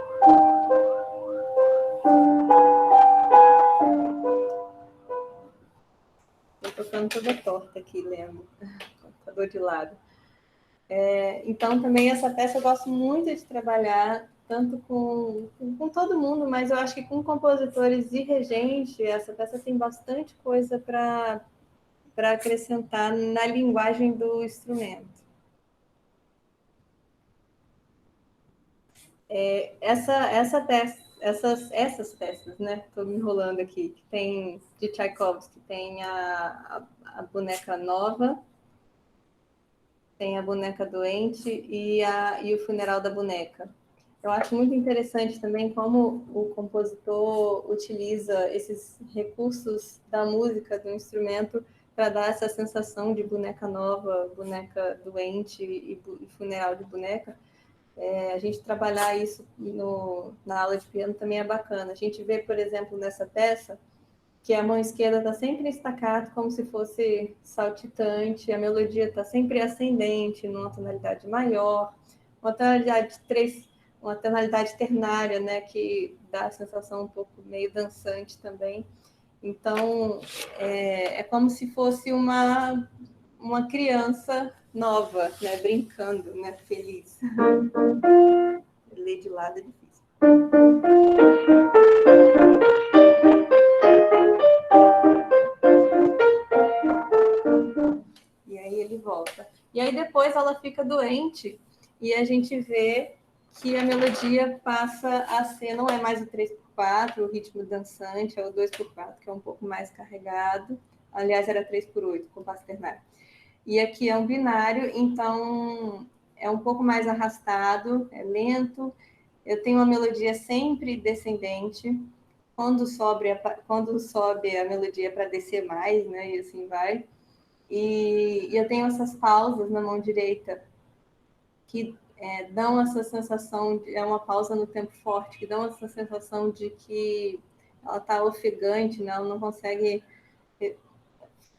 Estou tocando toda torta aqui, lendo. Computador de lado. Então, também essa peça eu gosto muito de trabalhar, tanto com todo mundo, mas eu acho que com compositores e regente, essa peça tem bastante coisa para acrescentar na linguagem do instrumento. Essas peças, né? Estou me enrolando aqui, que tem de Tchaikovsky, tem a boneca nova, tem a boneca doente e o funeral da boneca. Eu acho muito interessante também como o compositor utiliza esses recursos da música, do instrumento, para dar essa sensação de boneca nova, boneca doente e funeral de boneca. A gente trabalhar isso na aula de piano também é bacana. A gente vê, por exemplo, nessa peça, que a mão esquerda está sempre em staccato, como se fosse saltitante, a melodia está sempre ascendente, numa tonalidade maior, uma tonalidade ternária, né, que dá a sensação um pouco meio dançante também. Então, é como se fosse uma criança nova, né, brincando, né, feliz. Ler de lado é difícil. E aí ele volta. E aí depois ela fica doente e a gente vê que a melodia passa a ser, não é mais o 3x4, o ritmo dançante, é o 2x4, que é um pouco mais carregado. Aliás, era 3x8, compasso ternário. E aqui é um binário, então é um pouco mais arrastado, é lento. Eu tenho uma melodia sempre descendente. Quando sobe a melodia para descer mais, né? E assim vai. E eu tenho essas pausas na mão direita que dão essa sensação, é uma pausa no tempo forte, que dão essa sensação de que ela está ofegante, né? Ela não consegue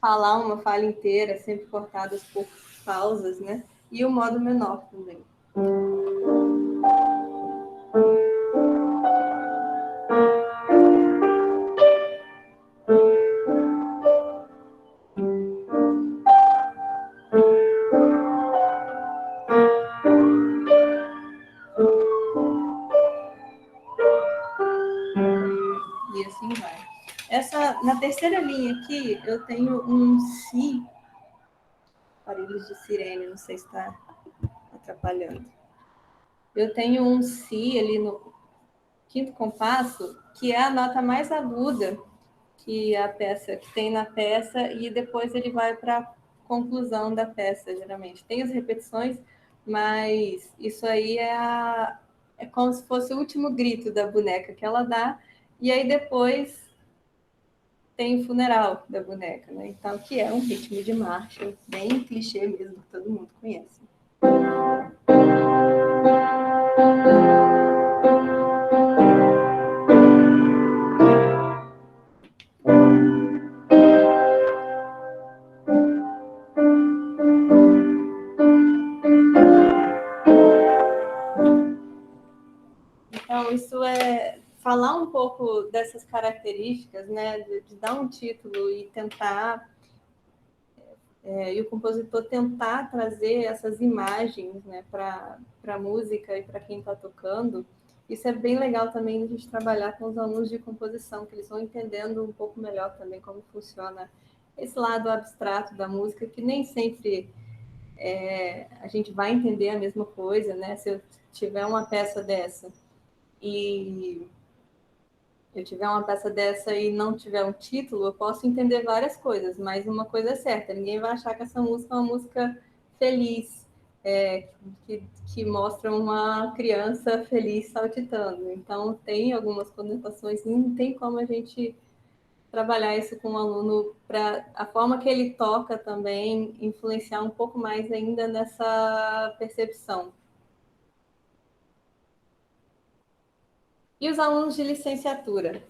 falar uma fala inteira, sempre cortadas por pausas, né? E o modo menor também. na terceira linha aqui, eu tenho um si, barulhos de sirene, não sei se está atrapalhando. Eu tenho um si ali no quinto compasso, que é a nota mais aguda que tem na peça, e depois ele vai para a conclusão da peça, geralmente. Tem as repetições, mas isso aí é como se fosse o último grito da boneca que ela dá, e aí depois tem o funeral da boneca, né? Então, que é um ritmo de marcha bem clichê mesmo, que todo mundo conhece. Então, isso é falar um pouco dessas características, né, de dar um título e tentar, e o compositor tentar trazer essas imagens, né, para a música e para quem está tocando. Isso é bem legal também a gente trabalhar com os alunos de composição, que eles vão entendendo um pouco melhor também como funciona esse lado abstrato da música, que nem sempre a gente vai entender a mesma coisa, né? Se eu tiver uma peça dessa e não tiver um título, eu posso entender várias coisas, mas uma coisa é certa, ninguém vai achar que essa música é uma música feliz, que mostra uma criança feliz saltitando. Então, tem algumas conotações, não tem como a gente trabalhar isso com o aluno para a forma que ele toca também influenciar um pouco mais ainda nessa percepção. E os alunos de licenciatura?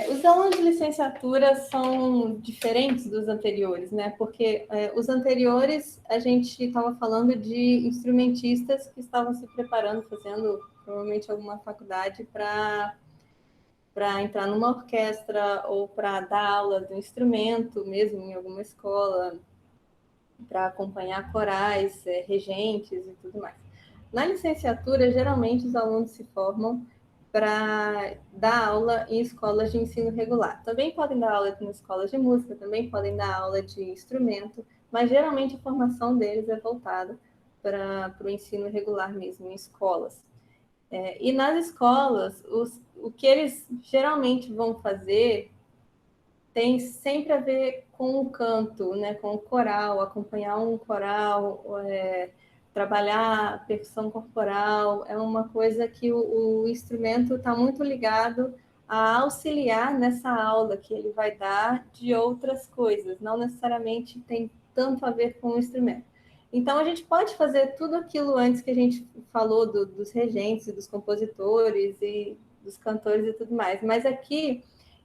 Os alunos de licenciatura são diferentes dos anteriores, né? Porque os anteriores a gente estava falando de instrumentistas que estavam se preparando, fazendo provavelmente alguma faculdade para entrar numa orquestra ou para dar aula do instrumento mesmo em alguma escola, para acompanhar corais, regentes e tudo mais. Na licenciatura, geralmente os alunos se formam para dar aula em escolas de ensino regular. Também podem dar aula em escolas de música, também podem dar aula de instrumento, mas geralmente a formação deles é voltada para o ensino regular mesmo, em escolas. E nas escolas, o que eles geralmente vão fazer tem sempre a ver com o canto, né, com o coral, acompanhar um coral, trabalhar a percussão corporal, é uma coisa que o instrumento está muito ligado a auxiliar nessa aula que ele vai dar de outras coisas, não necessariamente tem tanto a ver com o instrumento. Então, a gente pode fazer tudo aquilo antes que a gente falou dos regentes, dos compositores e dos cantores e tudo mais, mas aqui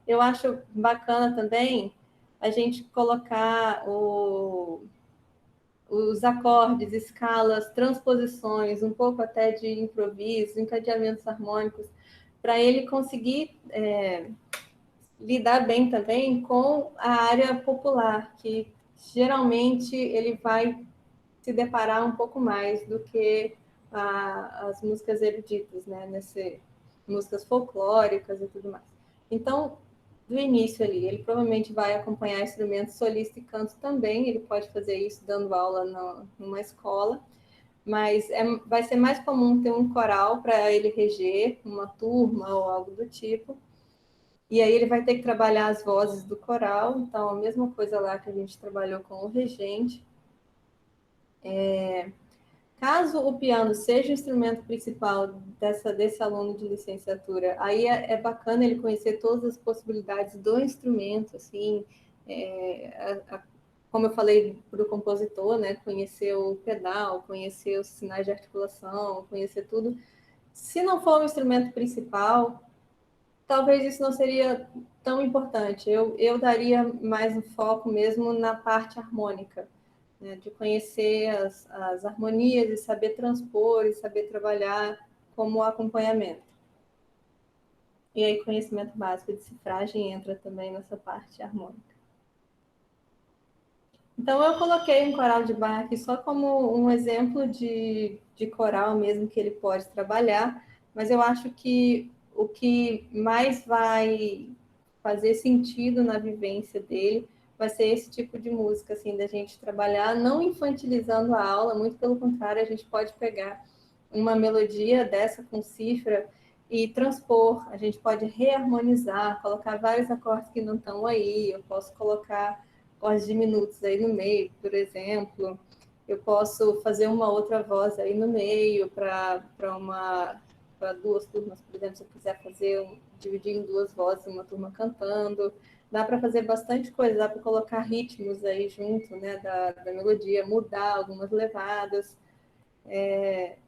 eu acho bacana também a gente colocar os acordes, escalas, transposições, um pouco até de improviso, encadeamentos harmônicos, para ele conseguir lidar bem também com a área popular, que geralmente ele vai se deparar um pouco mais do que as músicas eruditas, né? Músicas folclóricas e tudo mais. Então, do início ali, ele provavelmente vai acompanhar instrumentos solista e canto também, ele pode fazer isso dando aula numa escola, mas vai ser mais comum ter um coral para ele reger, uma turma ou algo do tipo, e aí ele vai ter que trabalhar as vozes do coral, então a mesma coisa lá que a gente trabalhou com o regente. Caso o piano seja o instrumento principal desse aluno de licenciatura, aí é bacana ele conhecer todas as possibilidades do instrumento, assim, como eu falei para o compositor, né, conhecer o pedal, conhecer os sinais de articulação, conhecer tudo. Se não for o instrumento principal, talvez isso não seria tão importante. Eu daria mais um foco mesmo na parte harmônica, né, de conhecer as harmonias e saber transpor e saber trabalhar como acompanhamento. E aí, conhecimento básico de cifragem entra também nessa parte harmônica. Então, eu coloquei um coral de Bach aqui só como um exemplo de coral mesmo que ele pode trabalhar, mas eu acho que o que mais vai fazer sentido na vivência dele, vai ser esse tipo de música, assim, da gente trabalhar, não infantilizando a aula, muito pelo contrário, a gente pode pegar uma melodia dessa com cifra e transpor, a gente pode reharmonizar, colocar vários acordes que não estão aí, eu posso colocar acordes diminutos aí no meio, por exemplo, eu posso fazer uma outra voz aí no meio para duas turmas, por exemplo, se eu quiser dividir em duas vozes, uma turma cantando, dá para fazer bastante coisa, dá para colocar ritmos aí junto, né, da melodia, mudar algumas levadas.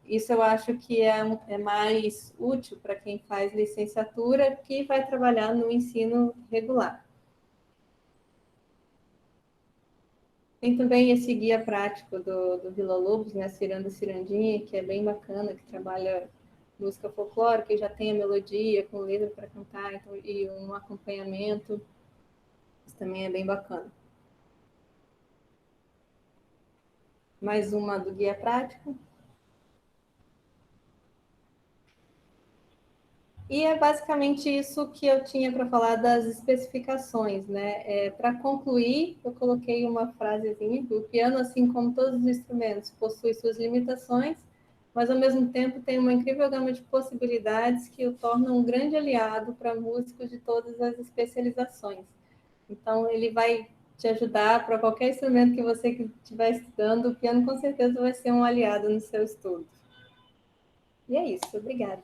Isso eu acho que é mais útil para quem faz licenciatura que vai trabalhar no ensino regular. Tem também esse guia prático do Vila Lobos, né, Ciranda Cirandinha, que é bem bacana, que trabalha música folclórica, que já tem a melodia com letra para cantar, então, e um acompanhamento. Isso também é bem bacana. Mais uma do guia prático. E é basicamente isso que eu tinha para falar das especificações, né? Para concluir, eu coloquei uma frasezinha: o piano, assim como todos os instrumentos, possui suas limitações, mas ao mesmo tempo tem uma incrível gama de possibilidades que o tornam um grande aliado para músicos de todas as especializações. Então, ele vai te ajudar para qualquer instrumento que você estiver estudando, o piano com certeza vai ser um aliado no seu estudo. E é isso, obrigada.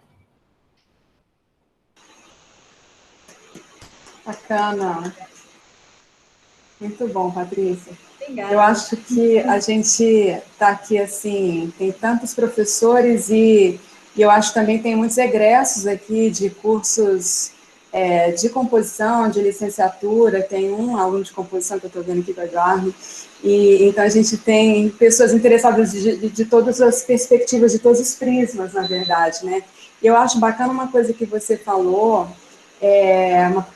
Bacana. Muito bom, Patrícia.
Obrigada.
Eu acho que a gente está aqui, assim, tem tantos professores e eu acho que também tem muitos egressos aqui de cursos de composição, de licenciatura, tem um aluno de composição que eu estou vendo aqui com o Eduardo, e então a gente tem pessoas interessadas de todas as perspectivas, de todos os prismas, na verdade, né? E eu acho bacana uma coisa que você falou,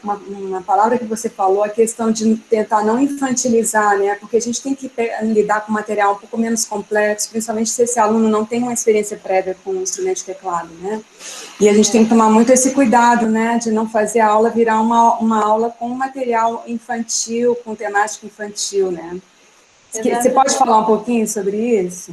uma palavra que você falou, a questão de tentar não infantilizar, né? Porque a gente tem que lidar com material um pouco menos complexo, principalmente se esse aluno não tem uma experiência prévia com o instrumento de teclado, né? E a gente tem que tomar muito esse cuidado, né? De não fazer a aula virar uma aula com material infantil, com temática infantil, né? Você pode falar um pouquinho sobre isso?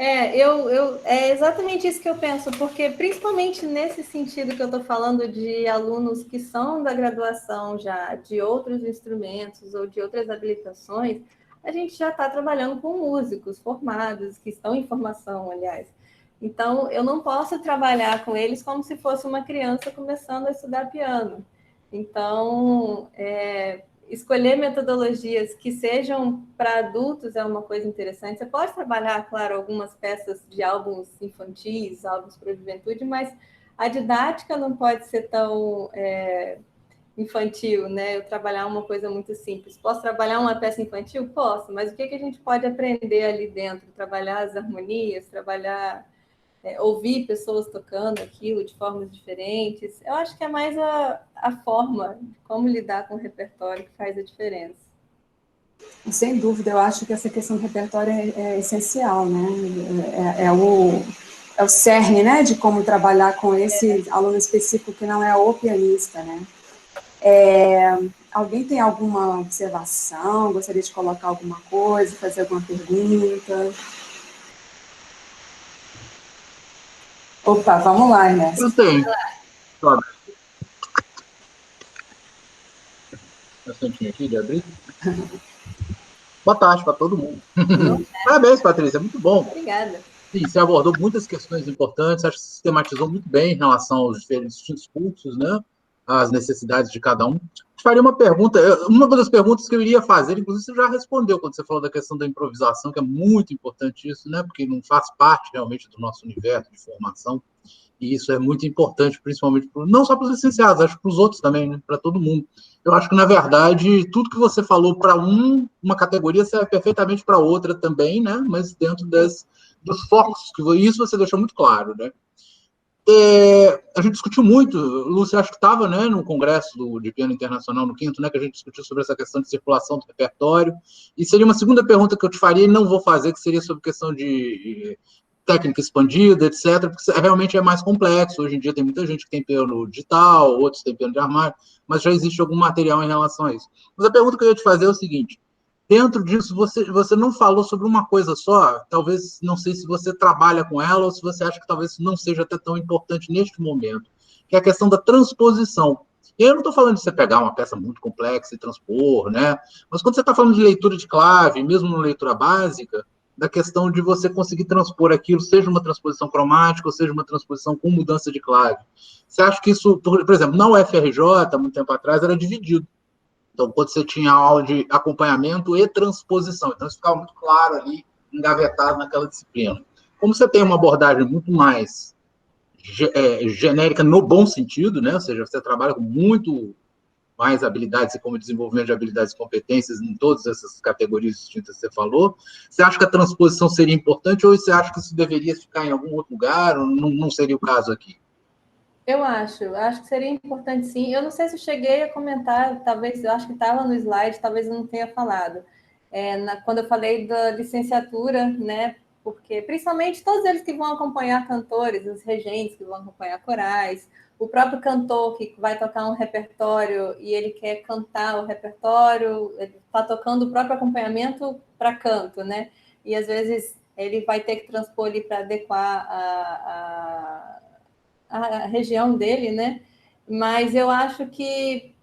É exatamente isso que eu penso, porque principalmente nesse sentido que eu estou falando de alunos que são da graduação já de outros instrumentos ou de outras habilitações, a gente já está trabalhando com músicos formados, que estão em formação, aliás. Então, eu não posso trabalhar com eles como se fosse uma criança começando a estudar piano. Então, escolher metodologias que sejam para adultos é uma coisa interessante. Você pode trabalhar, claro, algumas peças de álbuns infantis, álbuns para a juventude, mas a didática não pode ser tão infantil, né? Eu trabalhar uma coisa muito simples. Posso trabalhar uma peça infantil? Posso, mas o que a gente pode aprender ali dentro? Trabalhar as harmonias, ouvir pessoas tocando aquilo de formas diferentes. Eu acho que é mais a forma de como lidar com o repertório que faz a diferença.
Sem dúvida, eu acho que essa questão do repertório é essencial, né? É o cerne, né, de como trabalhar com esse aluno específico que não é o pianista, né? Alguém tem alguma observação? Gostaria de colocar alguma coisa, fazer alguma pergunta? Opa, vamos lá, Ernesto.
Eu tenho. Bastantinho aqui de abrir. Boa tarde para todo mundo. Parabéns, Patrícia, muito bom.
Obrigada.
Sim, você abordou muitas questões importantes, acho que você sistematizou muito bem em relação aos distintos cursos, né? As necessidades de cada um. Te faria uma pergunta, uma das perguntas que eu iria fazer, inclusive você já respondeu quando você falou da questão da improvisação, que é muito importante isso, né? Porque não faz parte realmente do nosso universo de formação. E isso é muito importante, principalmente, não só para os licenciados, acho que para os outros também, né? Para todo mundo. Eu acho que, na verdade, tudo que você falou para uma categoria serve perfeitamente para outra também, né? Mas dentro dos focos, isso você deixou muito claro, né? A gente discutiu muito, Lúcia, acho que estava, né, no Congresso de Piano Internacional, no quinto, né, que a gente discutiu sobre essa questão de circulação do repertório, e seria uma segunda pergunta que eu te faria, e não vou fazer, que seria sobre questão de técnica expandida, etc., porque realmente é mais complexo. Hoje em dia tem muita gente que tem piano digital, outros têm piano de armário, mas já existe algum material em relação a isso. Mas a pergunta que eu ia te fazer é o seguinte: dentro disso, você não falou sobre uma coisa só, talvez, não sei se você trabalha com ela ou se você acha que talvez não seja até tão importante neste momento, que é a questão da transposição. E eu não estou falando de você pegar uma peça muito complexa e transpor, né? Mas quando você está falando de leitura de clave, mesmo na leitura básica, da questão de você conseguir transpor aquilo, seja uma transposição cromática, ou seja uma transposição com mudança de clave. Você acha que isso, por exemplo, na UFRJ, há muito tempo atrás, era dividido. Então, quando você tinha aula de acompanhamento e transposição, então isso ficava muito claro ali, engavetado naquela disciplina. Como você tem uma abordagem muito mais genérica no bom sentido, né? Ou seja, você trabalha com muito mais habilidades e como desenvolvimento de habilidades e competências em todas essas categorias distintas que você falou, você acha que a transposição seria importante ou você acha que isso deveria ficar em algum outro lugar ou não seria o caso aqui?
Eu acho que seria importante sim. Eu não sei se eu cheguei a comentar, talvez, eu acho que estava no slide, talvez eu não tenha falado. Quando eu falei da licenciatura, né? Porque principalmente todos eles que vão acompanhar cantores, os regentes que vão acompanhar corais, o próprio cantor que vai tocar um repertório e ele quer cantar o repertório, ele está tocando o próprio acompanhamento para canto, né? E às vezes ele vai ter que transpor ali para adequar a região dele, né? Mas eu acho que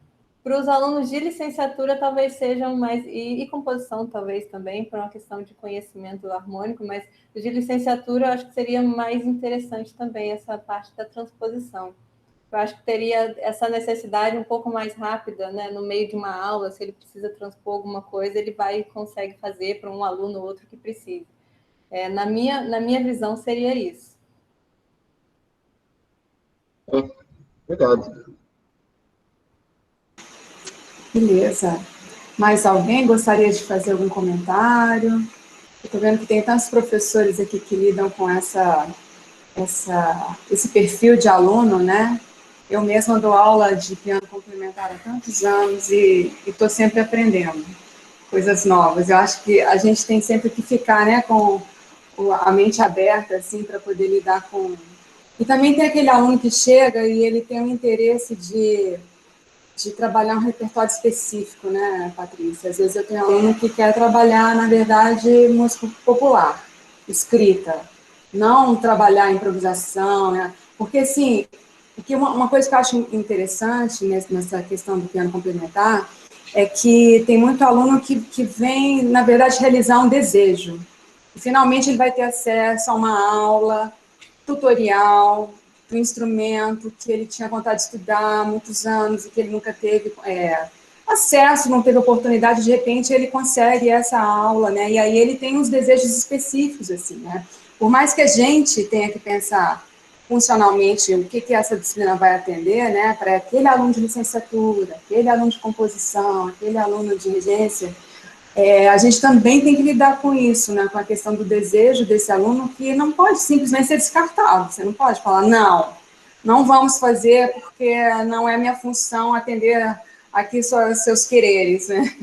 para os alunos de licenciatura talvez sejam mais, e composição talvez também, por uma questão de conhecimento harmônico, mas de licenciatura eu acho que seria mais interessante também essa parte da transposição. Eu acho que teria essa necessidade um pouco mais rápida, né? No meio de uma aula, se ele precisa transpor alguma coisa, ele vai e consegue fazer para um aluno ou outro que precise. Na minha visão, seria isso.
Obrigado.
Beleza. Mais alguém gostaria de fazer algum comentário? Eu estou vendo que tem tantos professores aqui que lidam com esse perfil de aluno, né? Eu mesma dou aula de piano complementar há tantos anos e estou sempre aprendendo coisas novas. Eu acho que a gente tem sempre que ficar, né, com a mente aberta, assim, para poder lidar com... E também tem aquele aluno que chega e ele tem um interesse de trabalhar um repertório específico, né, Patrícia? Às vezes eu tenho aluno que quer trabalhar, na verdade, música popular, escrita, não trabalhar improvisação, né? Porque, assim, uma coisa que eu acho interessante nessa questão do piano complementar é que tem muito aluno que vem, na verdade, realizar um desejo. E, finalmente, ele vai ter acesso a uma aula, tutorial, do instrumento que ele tinha vontade de estudar há muitos anos e que ele nunca teve acesso, não teve oportunidade, de repente ele consegue essa aula, né? E aí ele tem uns desejos específicos, assim, né? Por mais que a gente tenha que pensar funcionalmente o que essa disciplina vai atender, né? Para aquele aluno de licenciatura, aquele aluno de composição, aquele aluno de regência, a gente também tem que lidar com isso, né? Com a questão do desejo desse aluno, que não pode simplesmente ser descartado. Você não pode falar, não vamos fazer porque não é minha função atender aqui seus quereres, né?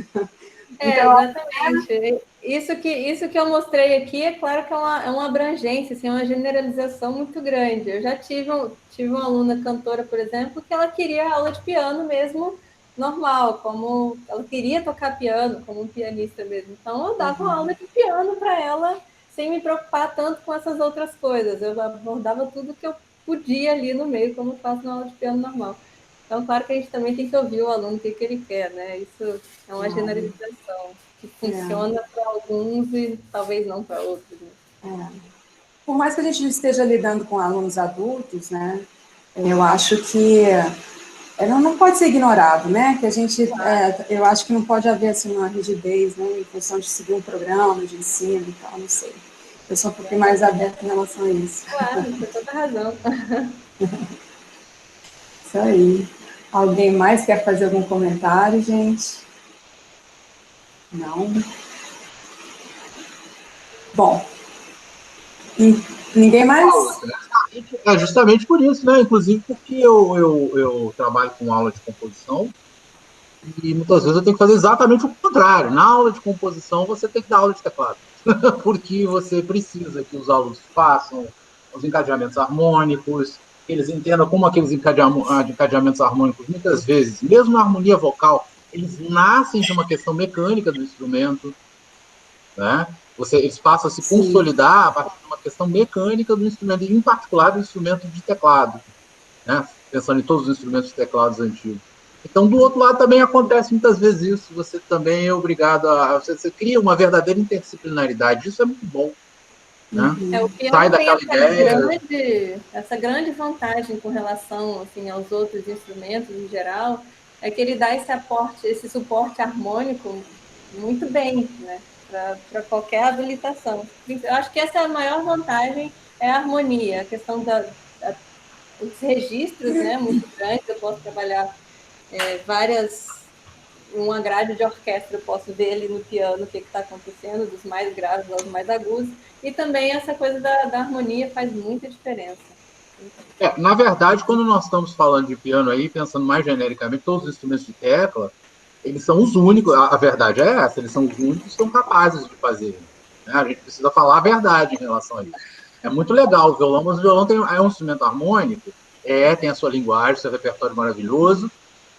Então,
Exatamente. Isso que eu mostrei aqui, é claro que é uma abrangência, assim, é uma generalização muito grande. Eu já tive uma aluna cantora, por exemplo, que ela queria aula de piano mesmo, normal, como ela queria tocar piano, como um pianista mesmo. Então, eu dava uma aula de piano para ela, sem me preocupar tanto com essas outras coisas. Eu abordava tudo que eu podia ali no meio, como eu faço na aula de piano normal. Então, claro que a gente também tem que ouvir o aluno, o que ele quer, né? Isso é uma generalização que funciona para alguns e talvez não para outros. Né?
Por mais que a gente esteja lidando com alunos adultos, né? Eu acho que não pode ser ignorado, né? Que a gente, eu acho que não pode haver assim uma rigidez, né? Em função de seguir um programa de ensino e tal, não sei. Eu sou um pouquinho mais aberta em relação a isso.
Claro, tem toda a razão.
Isso aí. Alguém mais quer fazer algum comentário, gente? Não? Bom. Ninguém mais?
É justamente por isso, né? Inclusive porque eu trabalho com aula de composição E muitas vezes eu tenho que fazer exatamente o contrário. Na aula de composição, você tem que dar aula de teclado, porque você precisa que os alunos façam os encadeamentos harmônicos, que eles entendam como aqueles encadeamentos harmônicos, muitas vezes, mesmo na harmonia vocal, eles nascem de uma questão mecânica do instrumento, né? Eles passam a se consolidar a partir de uma questão mecânica do instrumento, e em particular do instrumento de teclado, né? Pensando em todos os instrumentos de teclados antigos. Então, do outro lado, também acontece muitas vezes isso. Você também é obrigado a... Você cria uma verdadeira interdisciplinaridade. Isso é muito bom. Né?
O piano tem essa grande vantagem com relação assim, aos outros instrumentos em geral, é que ele dá esse suporte harmônico muito bem, né? Para qualquer habilitação. Eu acho que essa é a maior vantagem, é a harmonia, a questão dos registros, né, muito grandes. Eu posso trabalhar uma grade de orquestra, eu posso ver ali no piano o que está acontecendo, dos mais graves aos mais agudos, e também essa coisa da harmonia faz muita diferença.
Na verdade, quando nós estamos falando de piano aí, pensando mais genericamente, todos os instrumentos de tecla, eles são os únicos, a verdade é essa, eles são os únicos que são capazes de fazer. Né? A gente precisa falar a verdade em relação a isso. É muito legal o violão, mas o violão é um instrumento harmônico, tem a sua linguagem, seu repertório maravilhoso,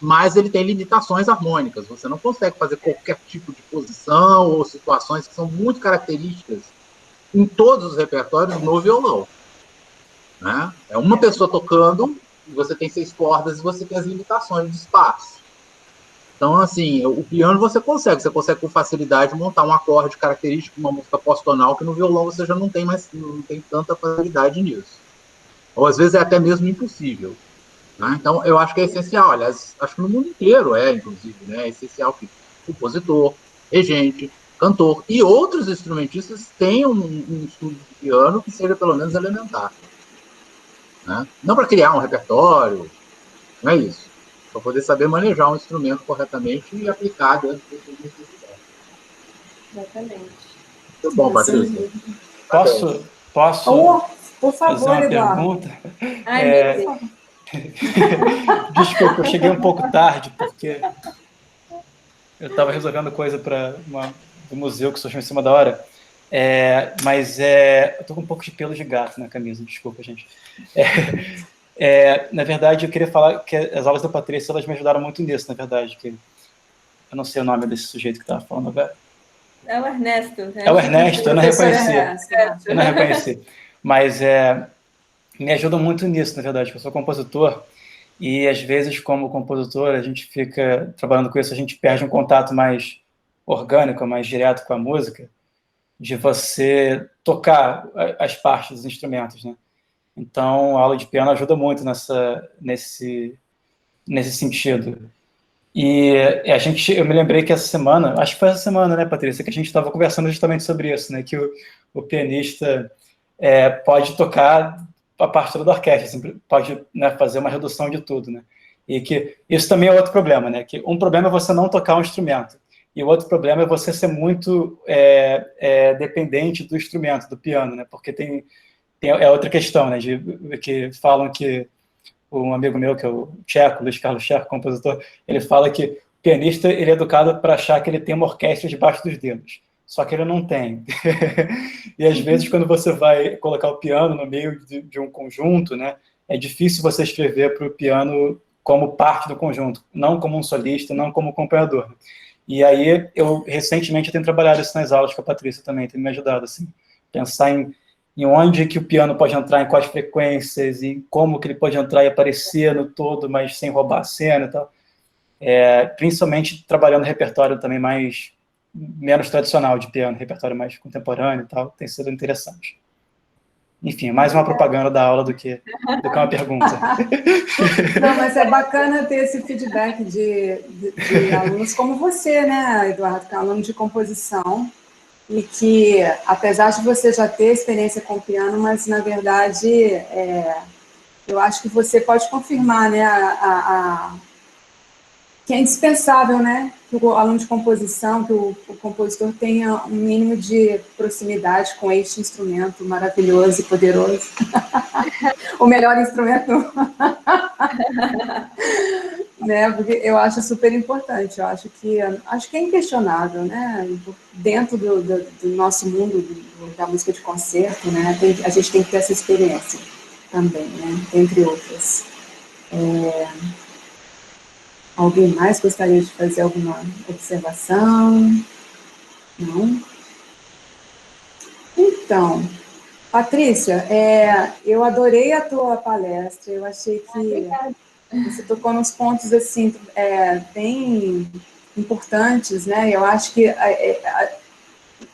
mas ele tem limitações harmônicas. Você não consegue fazer qualquer tipo de posição ou situações que são muito características em todos os repertórios no violão. Né? É uma pessoa tocando, e você tem 6 cordas e você tem as limitações de espaço. Então, assim, o piano você consegue com facilidade montar um acorde característico, uma música postonal, que no violão você já não tem tanta facilidade nisso. Ou às vezes é até mesmo impossível. Né? Então, eu acho que é essencial, aliás, acho que no mundo inteiro inclusive, né? É essencial que compositor, regente, cantor e outros instrumentistas tenham um estudo de piano que seja pelo menos elementar. Né? Não para criar um repertório, não é isso. Para poder saber manejar um instrumento corretamente e aplicar dentro das suas necessidades.
Exatamente.
Muito bom, Patrícia.
Posso
por favor,
fazer uma
Eduardo.
pergunta?
Ai, meu Deus.
Desculpa, eu cheguei um pouco tarde, porque eu estava resolvendo coisa do museu que surgiu em cima da hora. Mas eu estou com um pouco de pelo de gato na camisa, desculpa, gente. Na verdade, eu queria falar que as aulas da Patrícia, elas me ajudaram muito nisso, na verdade. Que eu não sei o nome desse sujeito que estava falando agora.
É o Ernesto.
É o Ernesto, eu não reconheci. Eu não reconheci. Mas me ajudam muito nisso, na verdade, porque eu sou compositor. E, às vezes, como compositor, a gente fica trabalhando com isso, a gente perde um contato mais orgânico, mais direto com a música, de você tocar as partes dos instrumentos, né? Então, a aula de piano ajuda muito nesse sentido. E eu me lembrei que essa semana, acho que foi essa semana, né, Patrícia, que a gente estava conversando justamente sobre isso, né, que o pianista pode tocar a partitura da orquestra, assim, pode, né, fazer uma redução de tudo, né? E que isso também é outro problema, né? Que um problema é você não tocar um instrumento, e o outro problema é você ser muito dependente do instrumento, do piano, né? Porque tem outra questão, né? Que falam que um amigo meu, que é o Tcheco, Luiz Carlos Tcheco, compositor, ele fala que o pianista ele é educado para achar que ele tem uma orquestra debaixo dos dedos. Só que ele não tem. E, às vezes, quando você vai colocar o piano no meio de um conjunto, né, é difícil você escrever para o piano como parte do conjunto, não como um solista, não como acompanhador. E aí, recentemente, eu tenho trabalhado isso nas aulas com a Patrícia também, tem me ajudado, assim, pensar em onde que o piano pode entrar, em quais frequências, e como que ele pode entrar e aparecer no todo, mas sem roubar a cena e tal. Principalmente trabalhando repertório também menos tradicional de piano, repertório mais contemporâneo e tal, tem sido interessante. Enfim, mais uma propaganda da aula do que uma pergunta.
Não, mas é bacana ter esse feedback de alunos como você, né, Eduardo, que é aluno de composição, e que, apesar de você já ter experiência com piano, mas, na verdade, eu acho que você pode confirmar, né, que é indispensável, né, que o aluno de composição, que o compositor tenha um mínimo de proximidade com este instrumento maravilhoso e poderoso. O melhor instrumento. né? Porque eu acho super importante, acho que é inquestionável, né? Dentro do nosso mundo da música de concerto, né? A gente tem que ter essa experiência também, né? Entre outras. Alguém mais gostaria de fazer alguma observação? Não? Então, Patrícia, eu adorei a tua palestra, eu achei que você tocou nos pontos, assim, bem importantes, né? Eu acho que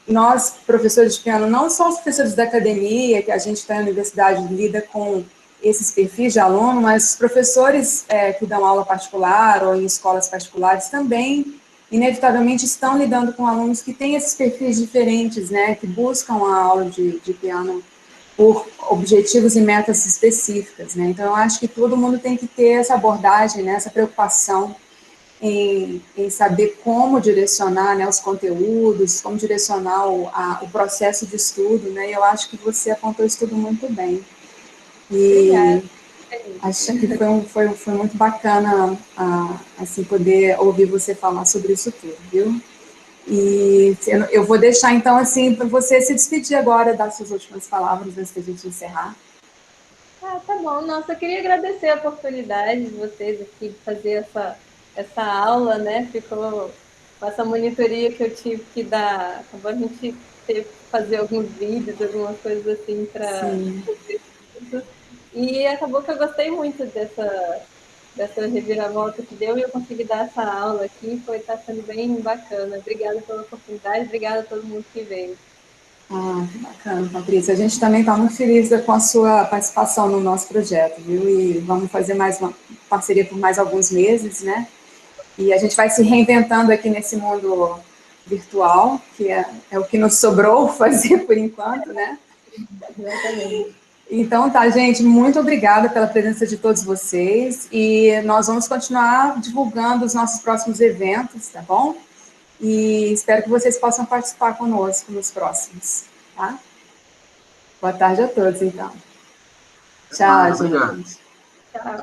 nós, professores de piano, não só os professores da academia, que a gente está na universidade lida com esses perfis de aluno, mas os professores que dão aula particular ou em escolas particulares também, inevitavelmente, estão lidando com alunos que têm esses perfis diferentes, né? Que buscam a aula de piano por objetivos e metas específicas, né? Então, eu acho que todo mundo tem que ter essa abordagem, né? Essa preocupação em saber como direcionar, né, os conteúdos, como direcionar o processo de estudo, né? E eu acho que você apontou isso tudo muito bem. E acho que foi muito bacana assim, poder ouvir você falar sobre isso tudo, viu? E eu vou deixar, então, assim, para você se despedir agora, dar suas últimas palavras antes da gente encerrar.
Tá bom. Nossa, eu queria agradecer a oportunidade de vocês aqui de fazer essa aula, né? Ficou com essa monitoria que eu tive que dar. Acabou a gente ter que fazer alguns vídeos, algumas coisas assim para isso. E acabou que eu gostei muito dessa reviravolta que deu e eu consegui dar essa aula aqui. Está sendo bem bacana. Obrigada pela oportunidade, obrigada a todo mundo que veio.
Que bacana, Patrícia. A gente também está muito feliz com a sua participação no nosso projeto, viu? E vamos fazer mais uma parceria por mais alguns meses, né? E a gente vai se reinventando aqui nesse mundo virtual, que é o que nos sobrou fazer por enquanto, né?
Exatamente.
Então, tá, gente, muito obrigada pela presença de todos vocês e nós vamos continuar divulgando os nossos próximos eventos, tá bom? E espero que vocês possam participar conosco nos próximos, tá? Boa tarde a todos, então. Tchau, gente.
Tchau.